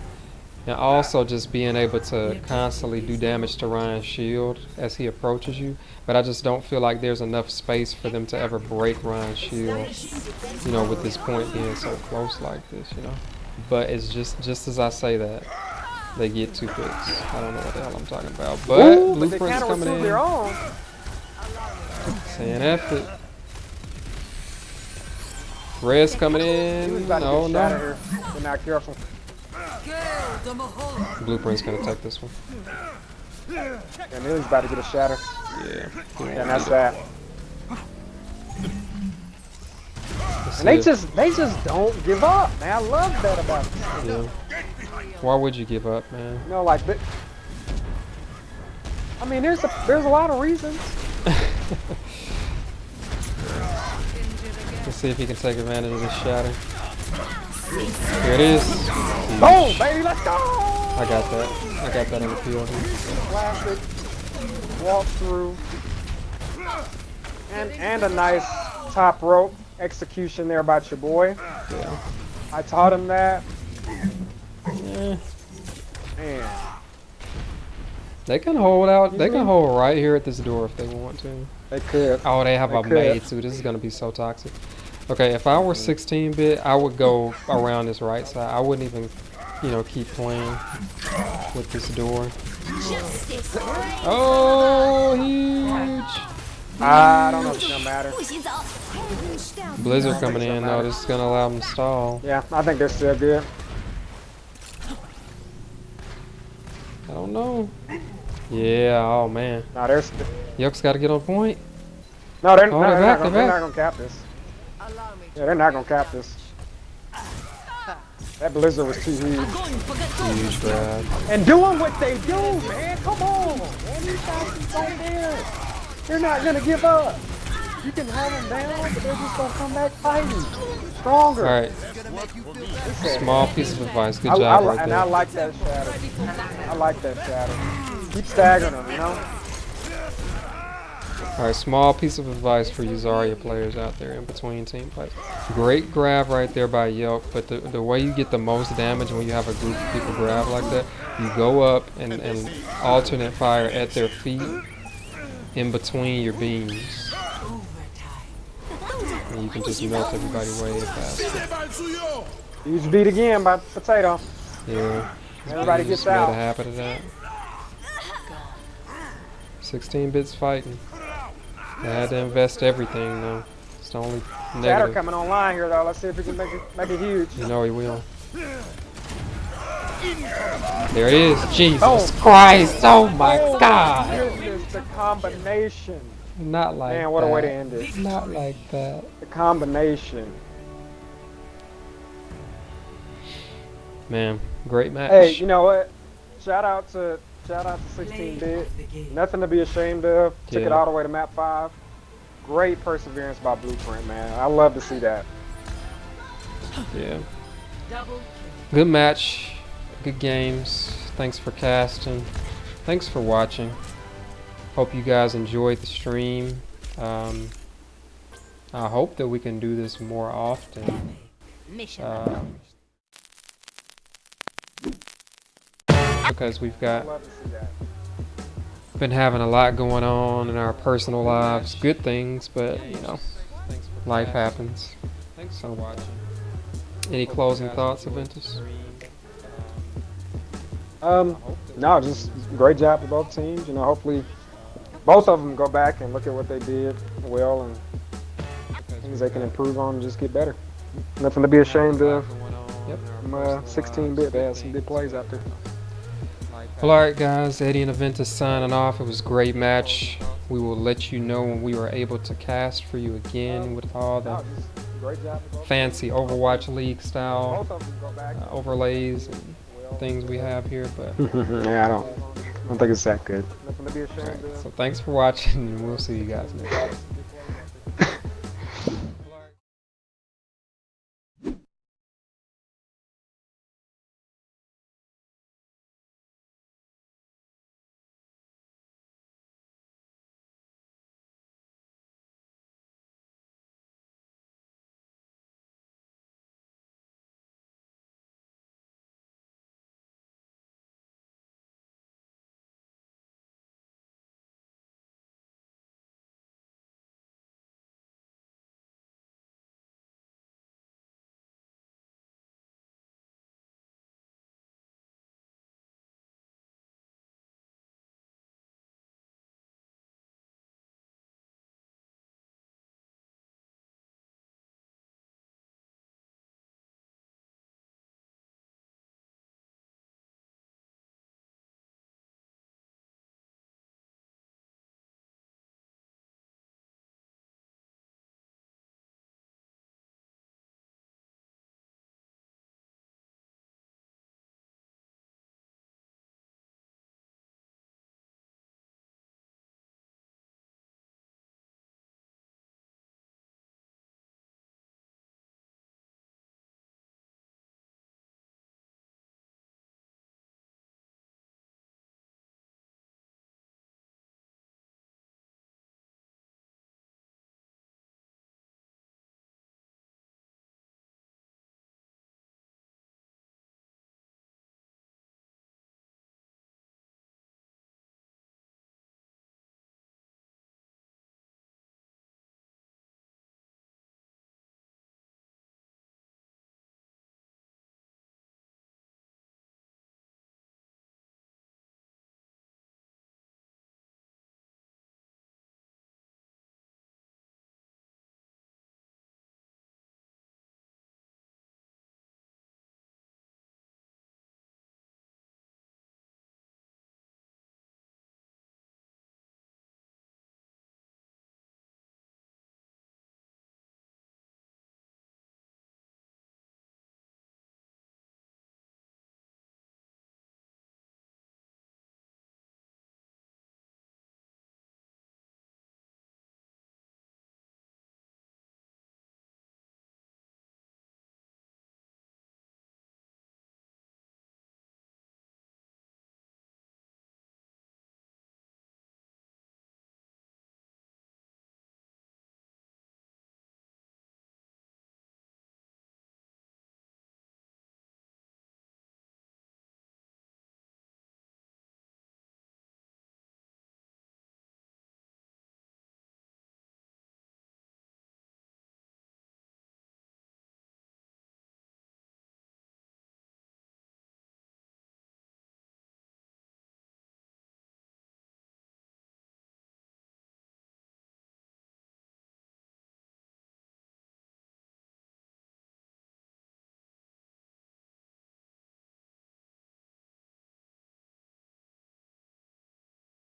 B: And also just being able to constantly do damage to Ryan's shield as he approaches you. But I just don't feel like there's enough space for them to ever break Ryan's shield, you know, with this point being so close like this, you know. But it's just as I say that, they get 2 picks. I don't know what the hell I'm talking about. But
E: Ooh, but they
B: Blueprint's
E: can't
B: coming
E: receive
B: in,
E: their own.
B: saying F it. Red's coming
E: He was
B: in.
E: about to
B: Oh
E: get shot at
B: no.
E: here. They're not careful.
B: Blueprint's gonna take this one.
E: And Neely's about to get a shatter.
B: Yeah.
E: And that's that.
B: Let's
E: And they
B: see if-
E: just don't give up, man. I love that about them.
B: Yeah. Why would you give up, man?
E: You know, like, I mean, there's a lot of reasons.
B: Let's see if he can take advantage of this shatter. Here it is.
E: Boom, baby, let's go!
B: I got that. I got that on the field.
E: Classic walk through, and a nice top rope execution there by your boy.
B: Yeah.
E: I taught him that.
B: Yeah.
E: Man,
B: They can hold out. They can hold right here at this door if they want to.
E: they could.
B: Oh, they have
E: They
B: a
E: could.
B: maid too. This is gonna be so toxic. Okay, if I were 16-bit, I would go around this right side. I wouldn't even, you know, keep playing with this door. Oh, huge!
E: I don't know if it's gonna matter.
F: 不许走。
B: Blizzard coming in though. This is gonna allow them to stall.
E: Yeah, I think they're still good.
B: I don't know. Yeah. Oh man.
E: No, they're
B: Yoke's got to get on point.
E: no, they're,
B: Oh,
E: no,
B: they're back,
E: not
B: they're
E: gonna cap this. Yeah, they're not gonna cap this. That Blizzard was too huge.
B: Huge grab.
E: And doing what they do, man. Come on, man. These guys is right there. They're not gonna give up. You can have them down, but they're just gonna come back fighting. Stronger.
B: All right. Small piece of advice. Good
E: I
B: job right
E: and I
B: there.
E: like that shadow. I like that shadow. Keep staggering them, you know?
B: All right. Small piece of advice for you Zarya players out there in between team fights. Great grab right there by Yoke, but the way you get the most damage when you have a group of people grab like that, you go up and alternate fire at their feet in between your beams. And you can just melt everybody way faster.
E: He's beat again by Potato.
B: Yeah.
E: Everybody
B: Just
E: gets
B: made
E: out.
B: a habit of that. 16 bits fighting. They had to invest everything though. It's the only
E: Shatter
B: negative.
E: coming online here, though. Let's see if we can make it huge.
B: You know he will. There it is. Jesus
E: Oh.
B: Christ! Oh my
E: Oh,
B: God!
E: goodness, the combination.
B: Not like
E: Man, what a way to
B: that.
E: end it.
B: Not like that.
E: The combination.
B: Man, great match.
E: Hey, you know what? Shout out to 16-bit. Nothing to be ashamed of. Took it
B: Yeah.
E: all the way to map 5. Great perseverance by Blueprint, man. I love to see that.
B: Yeah.
C: Double kill.
B: Good match, good games. Thanks for casting. Thanks for watching. Hope you guys enjoyed the stream. I hope that we can do this more often.
D: Mission
B: Because we've got
E: Love to see that.
B: been having a lot going on in our personal lives. Good things, but you know, life happens. Thanks for watching. Any closing thoughts, Aventus?
E: No, just great job to both teams. You know, hopefully both of them go back and look at what they did well and things they can improve on and just get better. Nothing to be ashamed of.
B: Yep.
E: From 16-bit, they had some good plays out there.
B: Well, alright guys, Eddie and Aventus signing off. It was a great match. We will let you know when we are able to cast for you again with all the
E: No, just great job to both.
B: fancy Overwatch League style
E: Both of them go back.
B: overlays and things we have here. But
E: Yeah, I don't think it's that good. Nothing to be ashamed
B: alright,
E: of.
B: so thanks for watching, and we'll see you guys next time.